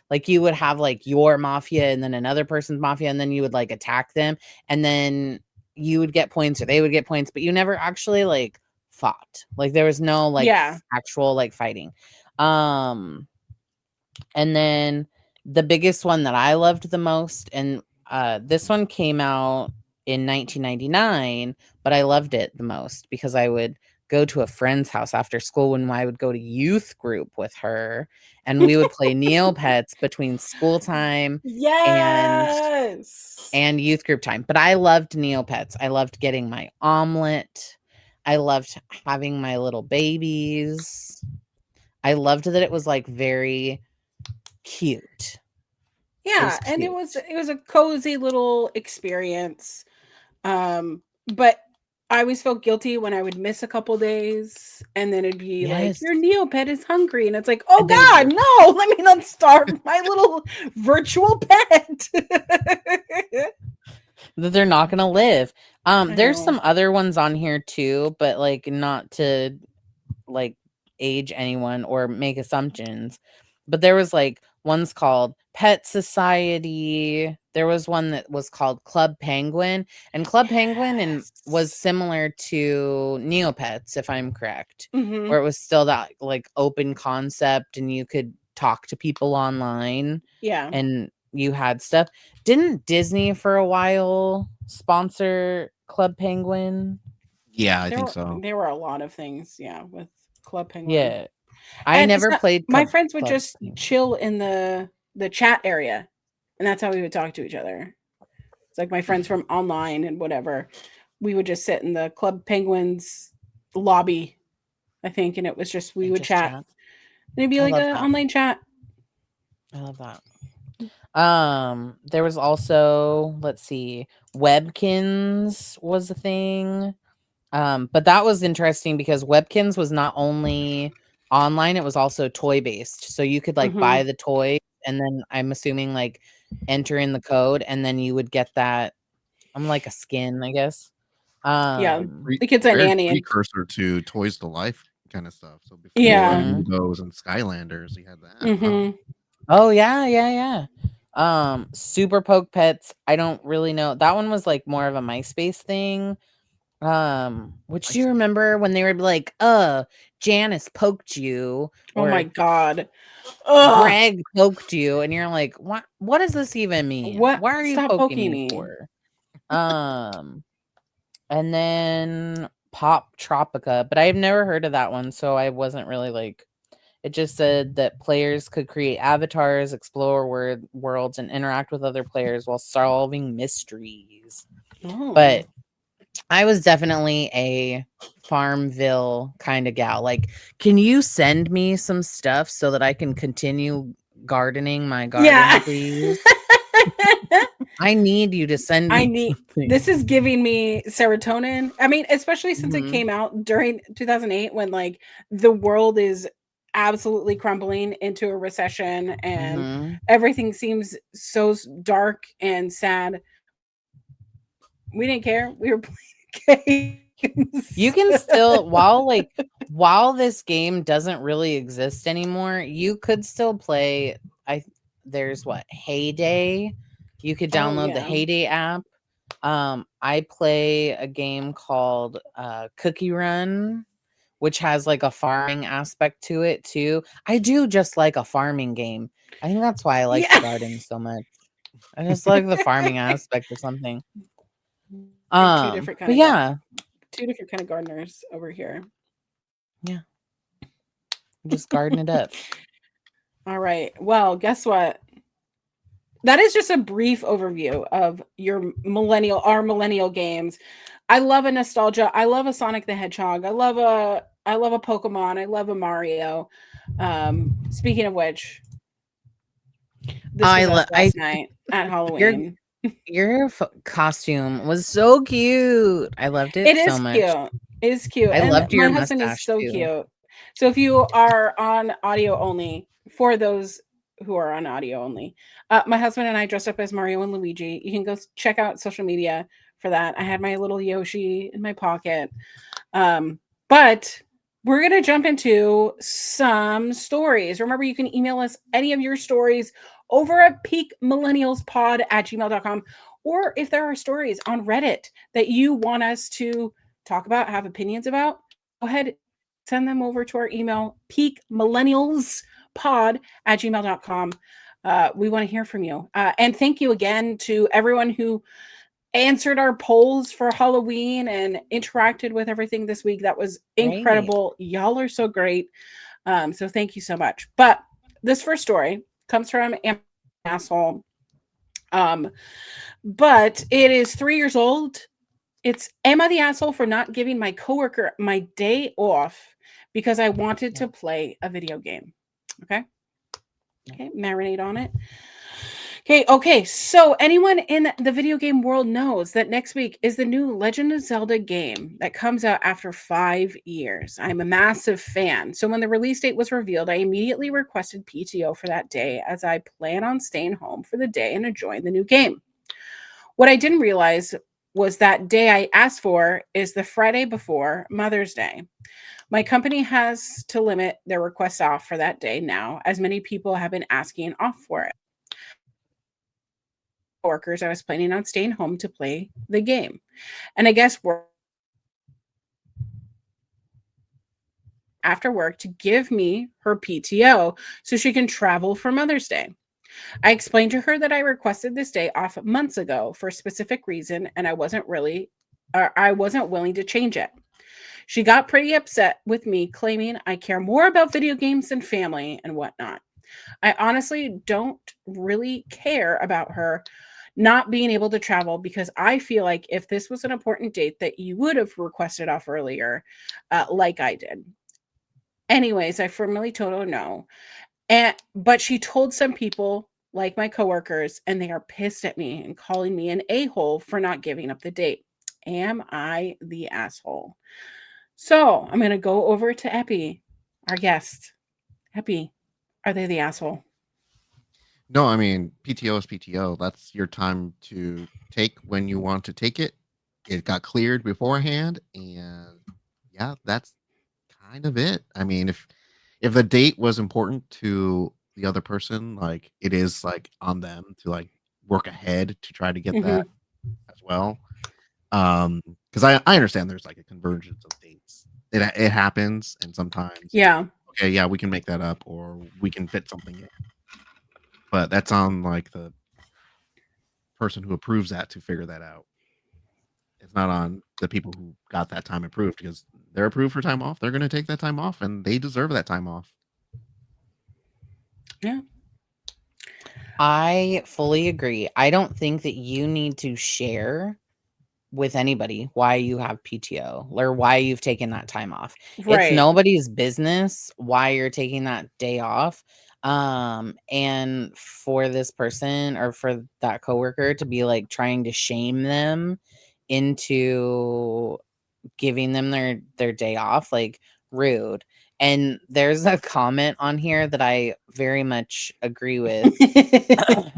Like you would have like your mafia and then another person's mafia, and then you would like attack them, and then you would get points or they would get points, but you never actually like fought. Like there was no like actual like fighting. And then the biggest one that I loved the most, and this one came out in 1999, but I loved it the most because I would go to a friend's house after school when I would go to youth group with her, and we would play Neopets between school time and youth group time. But I loved Neopets. I loved getting my omelet. I loved having my little babies. I loved that it was like very cute. And it was a cozy little experience. But I always felt guilty when I would miss a couple days, and then it'd be like, Yes. "Your Neopet is hungry," and it's like, "Oh And then God, no! Let me not starve my little virtual pet." that they're not gonna live. I There's know. some other ones on here too, but like not to like age anyone or make assumptions. But there was like one's called Pet Society. There was one that was called Club Penguin, and Club Penguin was Yes. similar to Neopets, if I'm correct, Mhm. where it was still that like open concept and you could talk to people online Yeah. and you had stuff. Didn't Disney for a while sponsor Club Penguin? Yeah, I think so. There were a lot of things, yeah, with Club Penguin. Yeah. I And it's never not, played my friends would Club just Penguin. chill in the chat area, and that's how we would talk to each other. It's like my friends from online and whatever. We would just sit in the Club Penguins lobby, I think, and it was just we And would just chat. chat. And it'd be I like love an that. online chat. I love that. There was also, let's see, Webkins was a thing. But that was interesting because Webkins was not only online, it was also toy based. So you could like buy Mhm. the toy and then I'm assuming like enter in the code and then you would get that. I'm like a skin, I guess. Yeah. Pre- The kids I Very nannied. precursor to Toys to Life kind of stuff. So before Yeah. any Mhm. of those and Skylanders, you had that. Wow. Mhm. Oh yeah. Super Poke Pets. I don't really know. That one was like more of a MySpace thing. Which do you remember when they were like, Janice poked you Oh my or God. Ugh. Greg poked you, and you're like, what does this even mean? What? Why are you Stop poking poking me me. for? Um, and then Pop Tropica, but I've never heard of that one, so I wasn't really like. It just said that players could create avatars, explore worlds, and interact with other players while solving mysteries. Oh. But I was definitely a Farmville kind of gal. Like, can you send me some stuff so that I can continue gardening my garden, Yeah. please? I need you to send I me need something. this is giving me serotonin. I mean, especially since it Mhm. came out during 2008 when like the world is absolutely crumbling into a recession and Mhm. everything seems so dark and sad. We didn't care. We were playing You games. can still while this game doesn't really exist anymore, you could still play. There's what, Heyday. You could Oh download the yeah. Heyday app. I play a game called Cookie Run, which has like a farming aspect to it too. I do just like a farming game. I think that's why I like to Yeah. garden so much. I just like the farming aspect of something. Like two different kind But of yeah, two different kind of gardeners over here. yeah, just garden it up. All right. Well, guess what? That is just a brief overview of our millennial games. I love a nostalgia. I love a Sonic the Hedgehog. I love a Pokemon. I love a Mario. Speaking of which, this was us I last night at your Halloween. costume was so cute. I loved it It so is much. cute. It is cute. I And loved my your husband is mustache so too. cute. So if you are on audio only, for those who are on audio only, my husband and I dressed up as Mario and Luigi. You can go check out social media for that. I had my little Yoshi in my pocket. But we're going to jump into some stories. Remember, you can email us any of your stories over at peakmillennialspod@gmail.com. Or if there are stories on Reddit that you want us to talk about, have opinions about, go ahead, send them over to our email, peakmillennialspod@gmail.com. We want to hear from you. And thank you again to everyone who answered our polls for Halloween and interacted with everything this week. That was Great. incredible. Y'all are so great. So thank you so much. But this first story comes from Asshole. But it is 3 years old. It's Am I the asshole for not giving my coworker my day off because I wanted to play a video game? Okay. Okay, marinate on it. Okay. So anyone in the video game world knows that next week is the new Legend of Zelda game that comes out after 5 years. I'm a massive fan. So when the release date was revealed, I immediately requested PTO for that day as I plan on staying home for the day and enjoying the new game. What I didn't realize was that day I asked for is the Friday before Mother's Day. My company has to limit their requests off for that day now, as many people have been asking off for it. Workers, I was planning on staying home to play the game. And I guess work after work to give me her PTO so she can travel for Mother's Day. I explained to her that I requested this day off months ago for a specific reason and I wasn't willing to change it. She got pretty upset with me, claiming I care more about video games than family and whatnot. I honestly don't really care about her not being able to travel because I feel like if this was an important date that you would have requested off earlier, like I did. Anyways, I firmly told her no. But she told some people, like my coworkers, and they are pissed at me and calling me an a-hole for not giving up the date. Am I the asshole? So I'm gonna go over to Epi, our guest. Epi, are they the asshole? No, I mean PTO is PTO. That's your time to take when you want to take it. It got cleared beforehand, and yeah, that's kind of it. I mean, if the date was important to the other person, like it is like on them to like work ahead to try to get that Hmm. as well. Because I understand there's like a convergence of dates. It happens, and sometimes Yeah. okay, yeah, we can make that up, or we can fit something in. But that's on like the person who approves that to figure that out. It's not on the people who got that time approved because they're approved for time off. They're going to take that time off, and they deserve that time off. Yeah. I fully agree. I don't think that you need to share with anybody why you have PTO or why you've taken that time off. It's Right. nobody's business why you're taking that day off. And for this person or for that coworker to be like trying to shame them into giving them their day off, like, rude. And there's a comment on here that I very much agree with.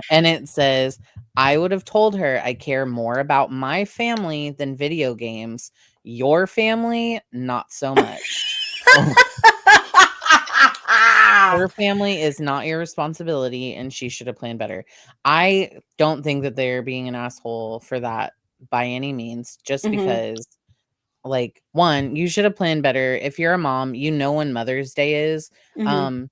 And it says, I would have told her I care more about my family than video games. Your family, not so much. Oh, Her family is not your responsibility, and she should have planned better. I don't think that they're being an asshole for that by any means, just Hmm. because, like, one, you should have planned better. If you're a mom, you know when Mother's Day is. Hmm. Um,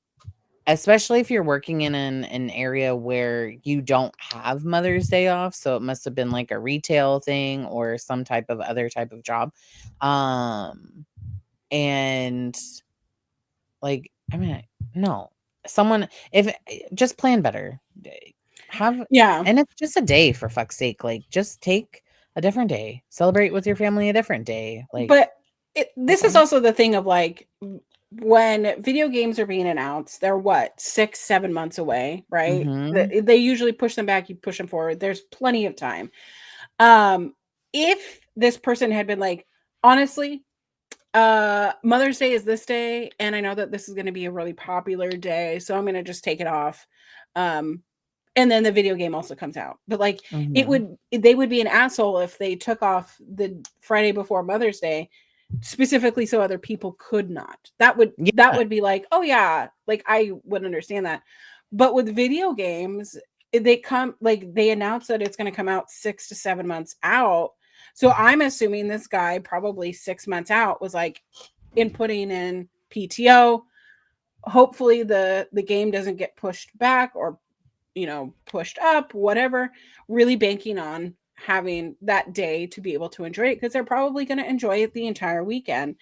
Especially if you're working in an area where you don't have Mother's Day off, so it must have been like a retail thing or some type of other type of job. And like, I mean, no. Someone if just plan better. Have Yeah. and it's just a day, for fuck's sake. Like, just take a different day. Celebrate with your family a different day. Like, But that's this is all. also the thing of like when video games are being announced, they're what, 6, 7 months away, right? Mhm. They usually push them back, you push them forward. There's plenty of time. Um, if this person had been like, honestly, Mother's Day is this day, and I know that this is going to be a really popular day, so I'm going to just take it off. Um, and then the video game also comes out. But like Mhm. they would be an asshole if they took off the Friday before Mother's Day specifically so other people could not. That Yeah. would be like, "Oh yeah, like I would understand that." But with video games, they come like they announce that it's going to come out 6 to 7 months out. So I'm assuming this guy probably 6 months out was like inputting in PTO. Hopefully the game doesn't get pushed back or pushed up, whatever, really banking on having that day to be able to enjoy it because they're probably going to enjoy it the entire weekend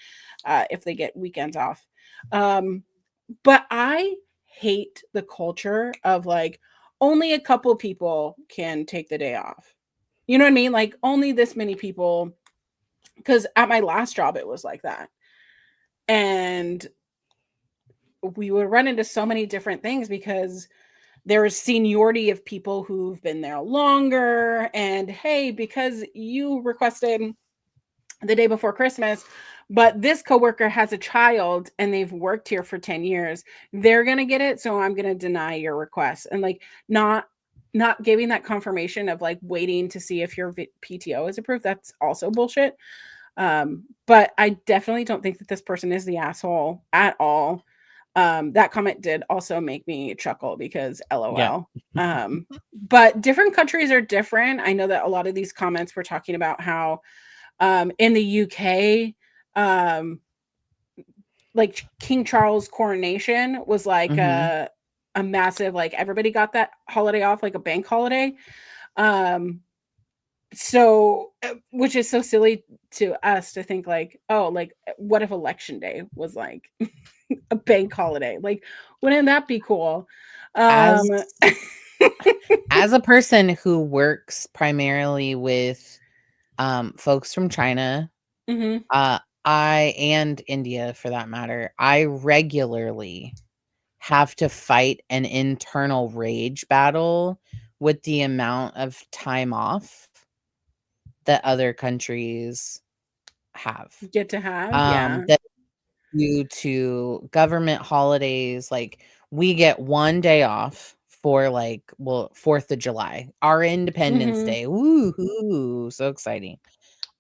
if they get weekends off. Um, but I hate the culture of like only a couple people can take the day off. You know what I mean? Like only this many people, because at my last job, it was like that. And we would run into so many different things because There's seniority of people who've been there longer. And hey, because you requested the day before Christmas, but this coworker has a child and they've worked here for 10 years, they're going to get it. So I'm going to deny your request. And like not giving that confirmation of like waiting to see if your PTO is approved. That's also bullshit. But I definitely don't think that this person is the asshole at all. That comment did also make me chuckle because LOL. But different countries are different. I know that a lot of these comments were talking about how in the UK, like King Charles' coronation was like a massive, like everybody got that holiday off like a bank holiday. So which is so silly to us to think like, oh, like what if election day was like a bank holiday? Like, wouldn't that be cool? As a person who works primarily with folks from China, I and India for that matter, I regularly have to fight an internal rage battle with the amount of time off that other countries get to have, that due to government holidays. Like we get one day off for like 4th of July, our Independence Day. Woo-hoo, so exciting.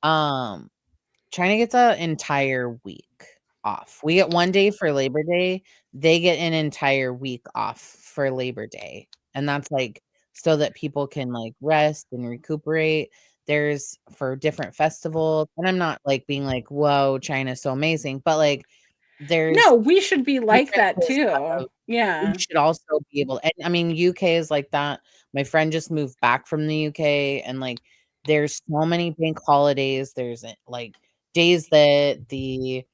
China gets an entire week off. We get one day for Labor Day. They get an entire week off for Labor Day. And that's like so that people can like rest and recuperate. There's for different festivals. And I'm not like being like, whoa, China's so amazing. But like there's no, we should be like that too. We should also be able, and I mean, UK is like that. My friend just moved back from the UK, and like there's so many bank holidays. There's like days that the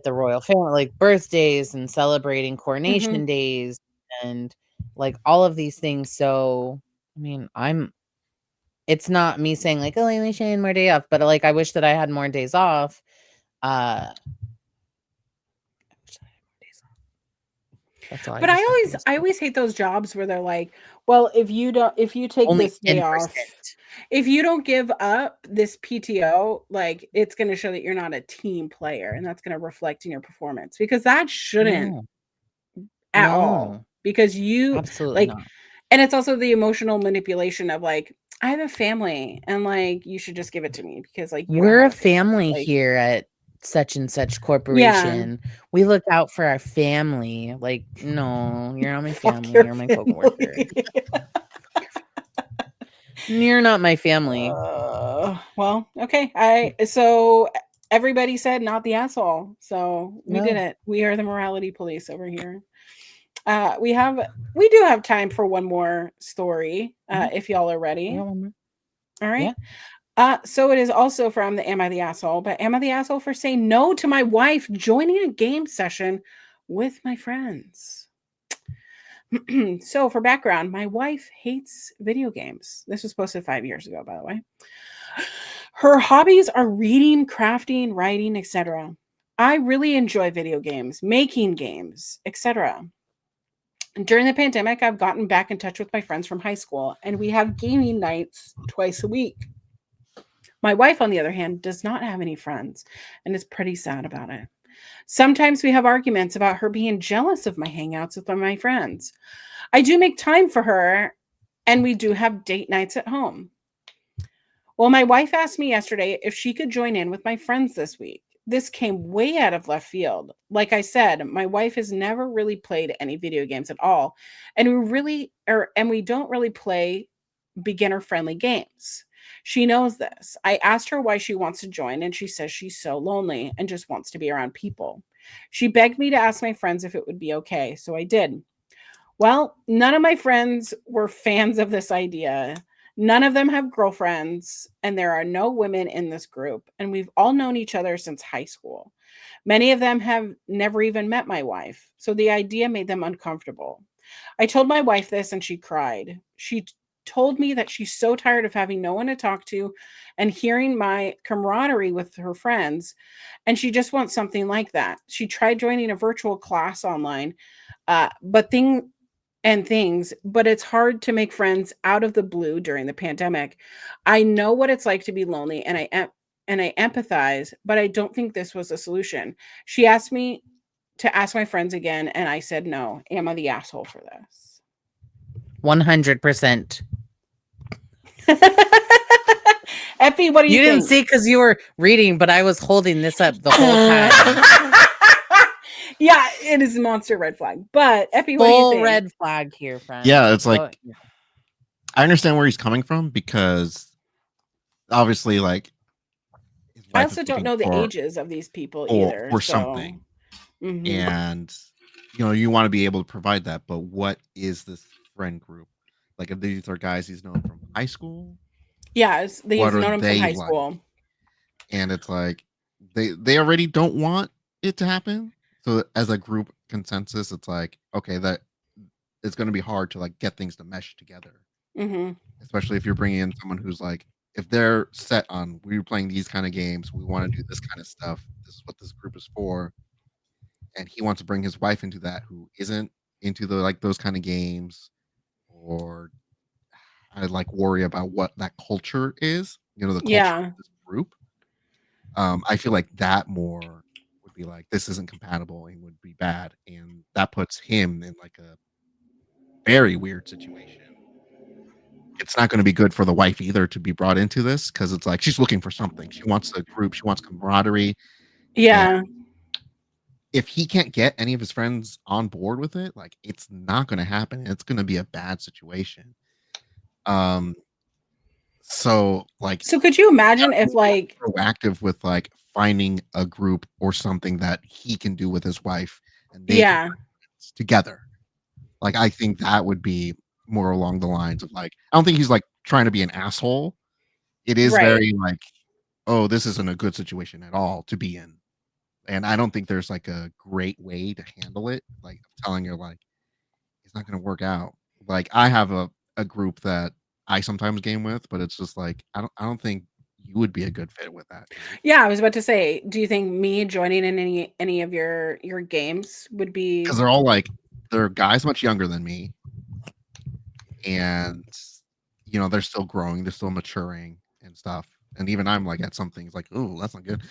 royal family, like birthdays and celebrating coronation days and like all of these things. So I mean, it's not me saying like, oh, I wish I had more day off, but like I wish that I had more days off. That's all. But I always hate those jobs where they're like, well, if you take only this day 10%. off, if you don't give up this PTO, like it's going to show that you're not a team player, and that's going to reflect in your performance, because that shouldn't at all, because you absolutely like, not. and it's also the emotional manipulation of like, I have a family and like you should just give it to me because like we're a family here at such and such corporation. We look out for our family. Like, no, you're not my family. You're my coworker. You're not my family. Well, okay. So everybody said not the asshole. So we did it. We are the morality police over here. We do have time for one more story, if y'all are ready. All right. So it is also from the Am I the Asshole, but am I the asshole for saying no to my wife joining a game session with my friends? So for background, my wife hates video games. This was posted 5 years ago, by the way. Her hobbies are reading, crafting, writing, etc. I really enjoy video games, making games, etc. During the pandemic, I've gotten back in touch with my friends from high school, and we have gaming nights twice a week. My wife, on the other hand, does not have any friends and is pretty sad about it. Sometimes we have arguments about her being jealous of my hangouts with my friends. I do make time for her, and we do have date nights at home. Well, my wife asked me yesterday if she could join in with my friends this week. This came way out of left field. Like I said, my wife has never really played any video games at all, and we don't really play beginner-friendly games. She knows this. I asked her why she wants to join, and she says she's so lonely and just wants to be around people. She begged me to ask my friends if it would be okay, so I did. Well, none of my friends were fans of this idea. None of them have girlfriends, and there are no women in this group, and we've all known each other since high school. Many of them have never even met my wife, so the idea made them uncomfortable. I told my wife this, and she cried. She told me that she's so tired of having no one to talk to and hearing my camaraderie with her friends, and she just wants something like that. She tried joining a virtual class online, but and things, but it's hard to make friends out of the blue during the pandemic. I know what it's like to be lonely and I empathize, but I don't think this was a solution. She asked me to ask my friends again and I said no. Am I the asshole for this? 100%. Epi, what do You you didn't think? see because you were reading, but I was holding this up the whole time. Yeah, it is a monster red flag. But Epi, what do you Full think? red flag here, friends. Yeah, it's like Oh, I understand where he's coming from because obviously, like his I wife is also don't looking know the ages of these people either. for So, something, mhm. and you want to be able to provide that. But what is this friend group? Like, if these are guys he's known from high school, Yeah, he's what are known him from they high like? school. And it's like they already don't want it to happen. So as a group consensus, it's like okay, that it's going to be hard to like get things to mesh together, Hmm. especially if you're bringing in someone who's like if they're set on we're playing these kind of games, we want to do this kind of stuff. This is what this group is for, and he wants to bring his wife into that who isn't into the like those kind of games or I like worry about what that culture is. The culture of Yeah. this group. I feel like that more would be like this isn't compatible and would be bad, and that puts him in like a very weird situation. It's not going to be good for the wife either to be brought into this because it's like she's looking for something. She wants a group. She wants camaraderie, and Yeah. if he can't get any of his friends on board with it, like it's not going to happen. It's going to be a bad situation. Um, so like So could you imagine be if like proactive with like finding a group or something that he can do with his wife and they can yeah, together. Like I think that would be more along the lines of like I don't think he's like trying to be an asshole. It is right. very like, oh, this isn't a good situation at all to be in. And I don't think there's like a great way to handle it. Like telling her like it's not gonna work out. Like I have a group that I sometimes game with, but it's just like I don't think you would be a good fit with that group. Yeah, I was about to say, do you think me joining in any of your games would Because be they're all like they're guys much younger than me, and they're still growing, they're still maturing and stuff. And even I'm like at some things like, oh, that's not good.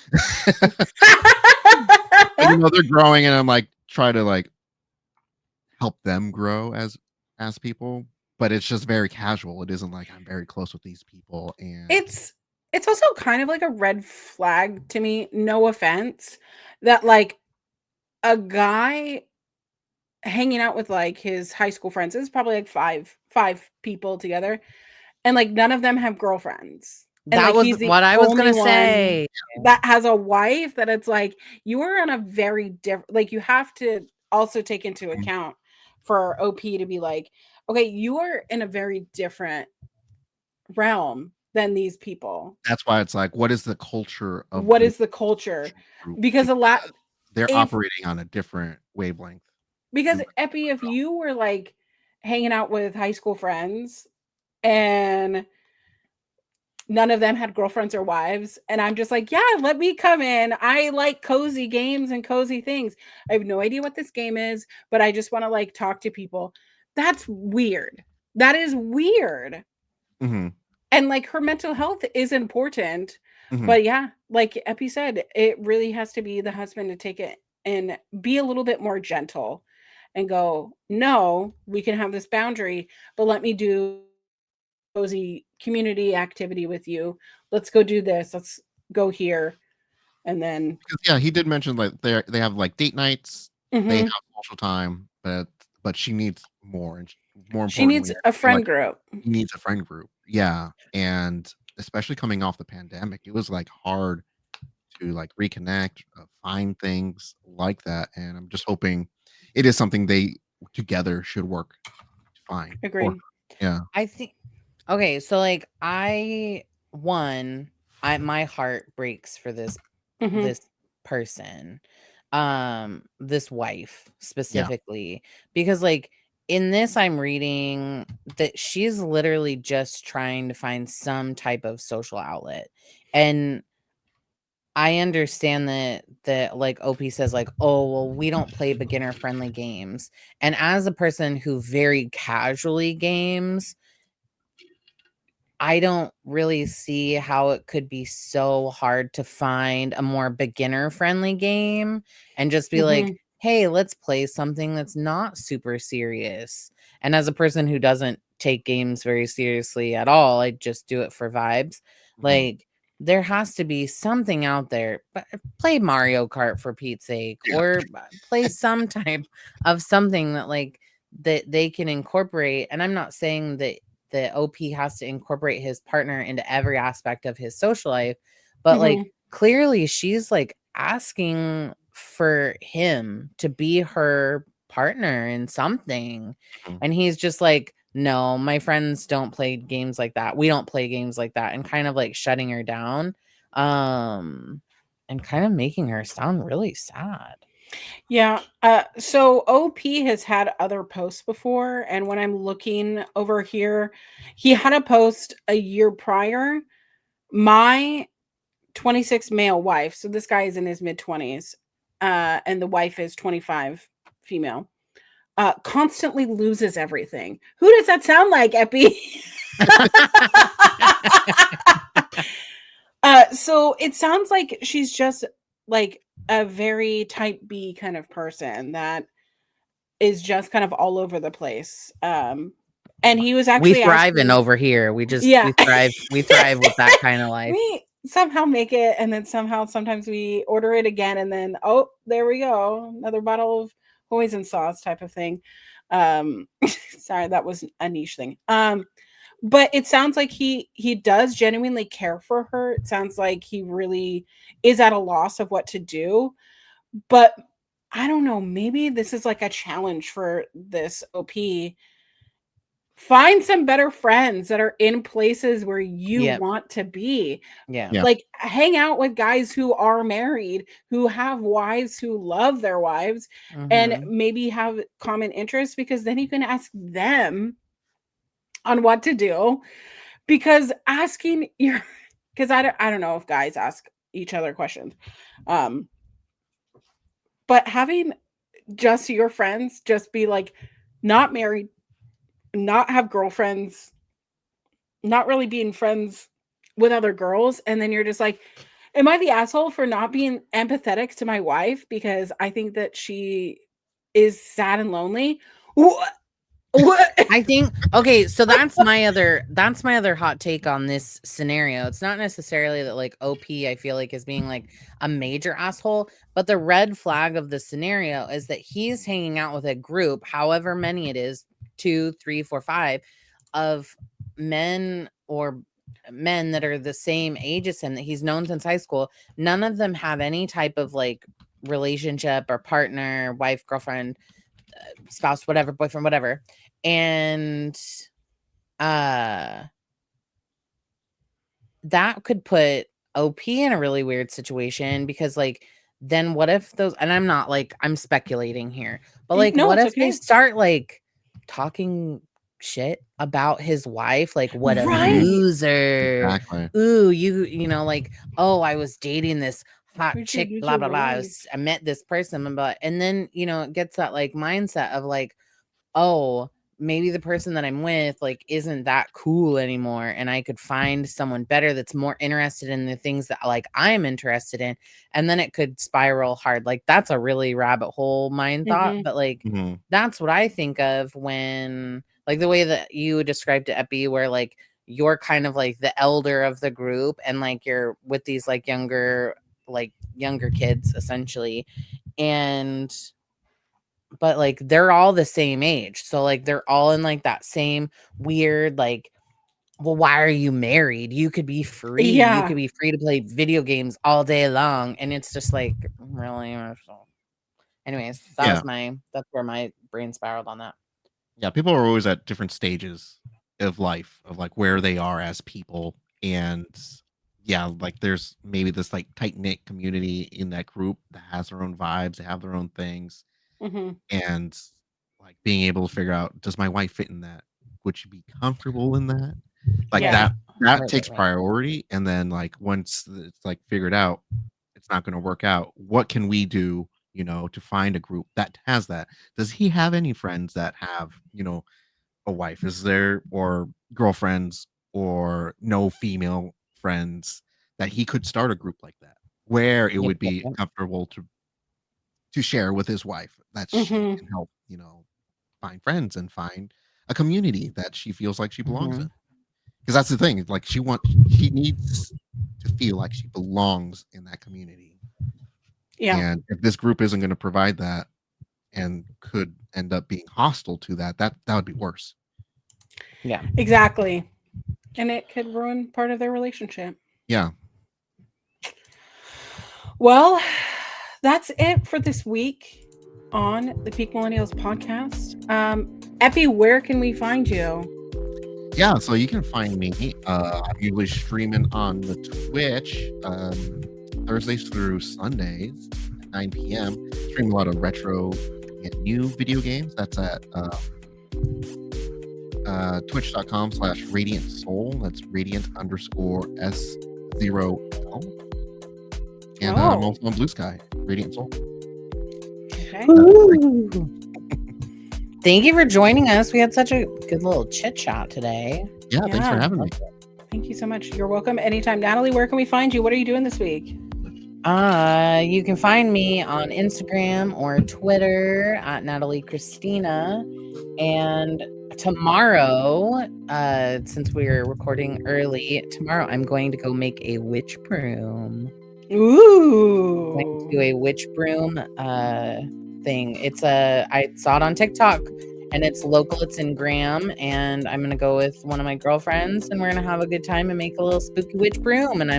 But they're growing, and I'm like try to like help them grow as people. But it's just very casual. It isn't like I'm very close with these people, and it's it's also kind of like a red flag to me, no offense, that like a guy hanging out with like his high school friends is probably like five people together and like none of them have girlfriends. And that like was he's the what I was only gonna one say. that has a wife that it's like you are on a very different like you have to also take into account for OP to be like, okay, you are in a very different realm than these people. that's why it's like, what is the culture of What this is the culture? group? Because a lot They're if operating on a different wavelength. because You Epi, if you were like hanging out with high school friends and none of them had girlfriends or wives. And I'm just like, yeah, let me come in. I like cozy games and cozy things. I have no idea what this game is, but I just want to like talk to people. That's weird. That is weird. Mhm, And like her mental health is important. mhm. But yeah, like Epi said, it really has to be the husband to take it and be a little bit more gentle and go, no, we can have this boundary, but let me do cozy community activity with you. Let's go do this. Let's go here. And then 'Cause, yeah, he did mention, like, they have, like, date nights, they have mhm. social time, but she needs more, and sh more She needs importantly, a I feel like friend group. he needs a friend group. Yeah, and especially coming off the pandemic, it was, like, hard to, like, reconnect, find things like that, and I'm just hoping it is something they together should work to find for her. Agreed. Yeah. I think okay, so like my heart breaks for Mhm. this person, this wife Yeah. specifically, because like in this I'm reading that she's literally just trying to find some type of social outlet. And I understand that like OP says like, oh well, we don't play beginner friendly games. And as a person who very casually games, I don't really see how it could be so hard to find a more beginner friendly game and just be like, hey, let's play something that's not super serious. And as a person who doesn't take games very seriously at all, I just do it for vibes. Like, there has to be something out there. But play Mario Kart for Pete's sake, Yeah. or play some type of something that like that they can incorporate. And I'm not saying that the OP has to incorporate his partner into every aspect of his social life, but like clearly she's like asking for him to be her partner in something. And he's just like, no, my friends don't play games like that. We don't play games like that. And kind of like shutting her down. And kind of making her sound really sad. Yeah. So OP has had other posts before, and when I'm looking over here, he had a post a year prior. My 26 male wife, so this guy is in his mid-20s, and the wife is 25 female, constantly loses everything. Who does that sound like, Epi? So it sounds like she's just like a very type B kind of person that is just kind of all over the place. And he was We actually thriving asking, over here. We yeah, we thrive with that kind of life. we somehow make it, and then somehow sometimes we order it again, and then oh, there we go, another bottle of hoisin sauce type of thing. Sorry, that was a niche thing. But it sounds like he does genuinely care for her. It sounds like he really is at a loss of what to do. But I don't know, maybe this is like a challenge for this OP. Find some better friends that are in places where you Yep. want to be. Yeah. Yeah. Like hang out with guys who are married, who have wives, who love their wives, and maybe have common interests, because then you can ask them on what to do. Because asking your, because I don't know if guys ask each other questions. But having just your friends just be like not married, not have girlfriends, not really being friends with other girls, and then you're just like, am I the asshole for not being empathetic to my wife because I think that she is sad and lonely? What? I think okay, so that's my other hot take on this scenario. It's not necessarily that like OP I feel like is being like a major asshole, but the red flag of the scenario is that he's hanging out with a group, however many it is, 2, 3, 4, 5, of men or men that are the same age as him that he's known since high school. None of them have any type of like relationship or partner, wife, girlfriend, spouse, whatever, boyfriend, whatever. And that could put OP in a really weird situation, because like then what if those, and I'm not like, I'm speculating here, but like No, what it's if they okay. start like talking shit about his wife, like what a Right. loser. Exactly. Ooh, you know, like, oh, I was dating this hot We should chick, use blah your blah blah. wife. I met this person, but and then you know it gets that like mindset of like, oh, maybe the person that I'm with like isn't that cool anymore, and I could find someone better that's more interested in the things that like I'm interested in, and then it could spiral hard. Like that's a really rabbit hole mind thought, but like that's what I think of when like the way that you described it, Epi, where like you're kind of like the elder of the group and like you're with these like younger kids essentially, and but like they're all the same age, so like they're all in like that same weird like, well, why are you married? You could be free. You could be free to play video games all day long. And it's just like really emotional. Anyways, that's where my brain spiraled on that. Yeah, people are always at different stages of life, of like where they are as people. And yeah, like there's maybe this like tight knit community in that group that has their own vibes, they have their own things. And like being able to figure out, does my wife fit in that? Would she be comfortable in that? Like that takes priority. And then like once it's like figured out, not going to work out. What can we do, to find a group that has that? Does he have any friends that have, a wife? Is there, or girlfriends, or no female friends that he could start a group like that where it would be comfortable to share with his wife, that she can help, find friends and find a community that she feels like she belongs in. Because that's the thing, like she needs to feel like she belongs in that community. Yeah. And if this group isn't going to provide that and could end up being hostile to that would be worse. Yeah, exactly. And it could ruin part of their relationship. Yeah. Well, that's it for this week on the Peak Millennials podcast. Epi, where can we find you? Yeah, so you can find me. I'm usually streaming on the Twitch Thursdays through Sundays at 9 p.m. Stream a lot of retro and new video games. That's at twitch.com/Radiant Soul. That's Radiant_S0L. And I'm also on Blue Sky, Radiant Soul. Okay. Thank you for joining us. We had such a good little chit chat today. Yeah, thanks for having me. Thank you so much. You're welcome anytime. Natalie, where can we find you? What are you doing this week? You can find me on Instagram or Twitter at Natalie Christina. And tomorrow, since we're recording early, tomorrow I'm going to go make a witch broom. Ooh. I'm going to do a witch broom thing. I saw it on TikTok, and it's local. It's in Graham, and I'm gonna go with one of my girlfriends, and we're gonna have a good time and make a little spooky witch broom. And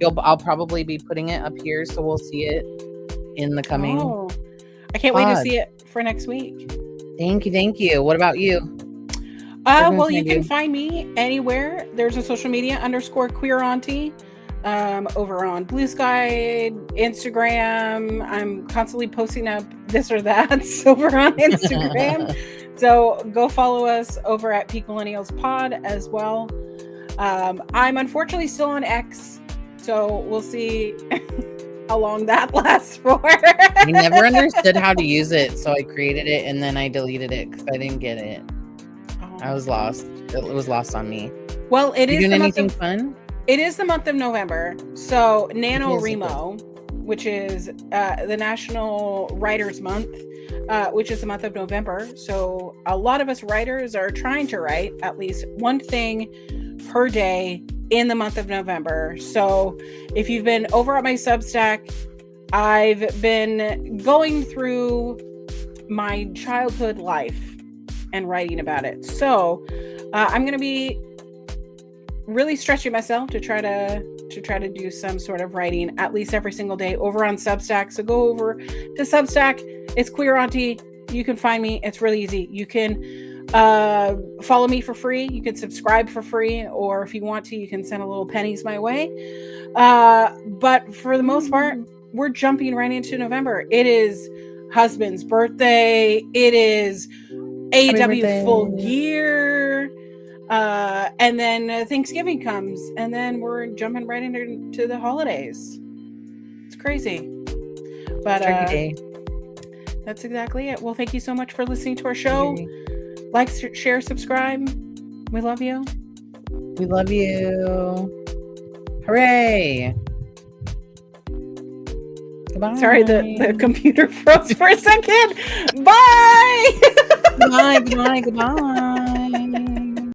I'll probably be putting it up here, so we'll see it in the coming. Oh, I can't wait to see it for next week. Thank you. What about you? Well, you can find me anywhere. There's a social media _queer auntie. Over on Blue Sky, Instagram. I'm constantly posting up this or that over on Instagram. So go follow us over at Peak Millennials Pod as well. I'm unfortunately still on X, so we'll see how long that lasts for. I never understood how to use it, so I created it and then I deleted it because I didn't get it. I was lost. It was lost on me. Well, it is. You doing anything fun? It is the month of November, so NaNoWriMo, which is the National Writers Month, which is the month of November. So a lot of us writers are trying to write at least one thing per day in the month of November. So if you've been over at my Substack, I've been going through my childhood life and writing about it. So I'm going to be really stretching myself to try to do some sort of writing at least every single day over on Substack. So go over to Substack. It's Queer Auntie. You can find me. It's really easy. You can follow me for free. You can subscribe for free, or if you want to, you can send a little pennies my way. But for the most part, we're jumping right into November. It is husband's birthday. It is AW full year. And then Thanksgiving comes, and then we're jumping right into the holidays. It's crazy, but that's exactly it. Well, thank you so much for listening to our show. Like, share, subscribe. We love you. We love you. Hooray! Goodbye. Sorry, the computer froze for a second. Bye. Goodbye.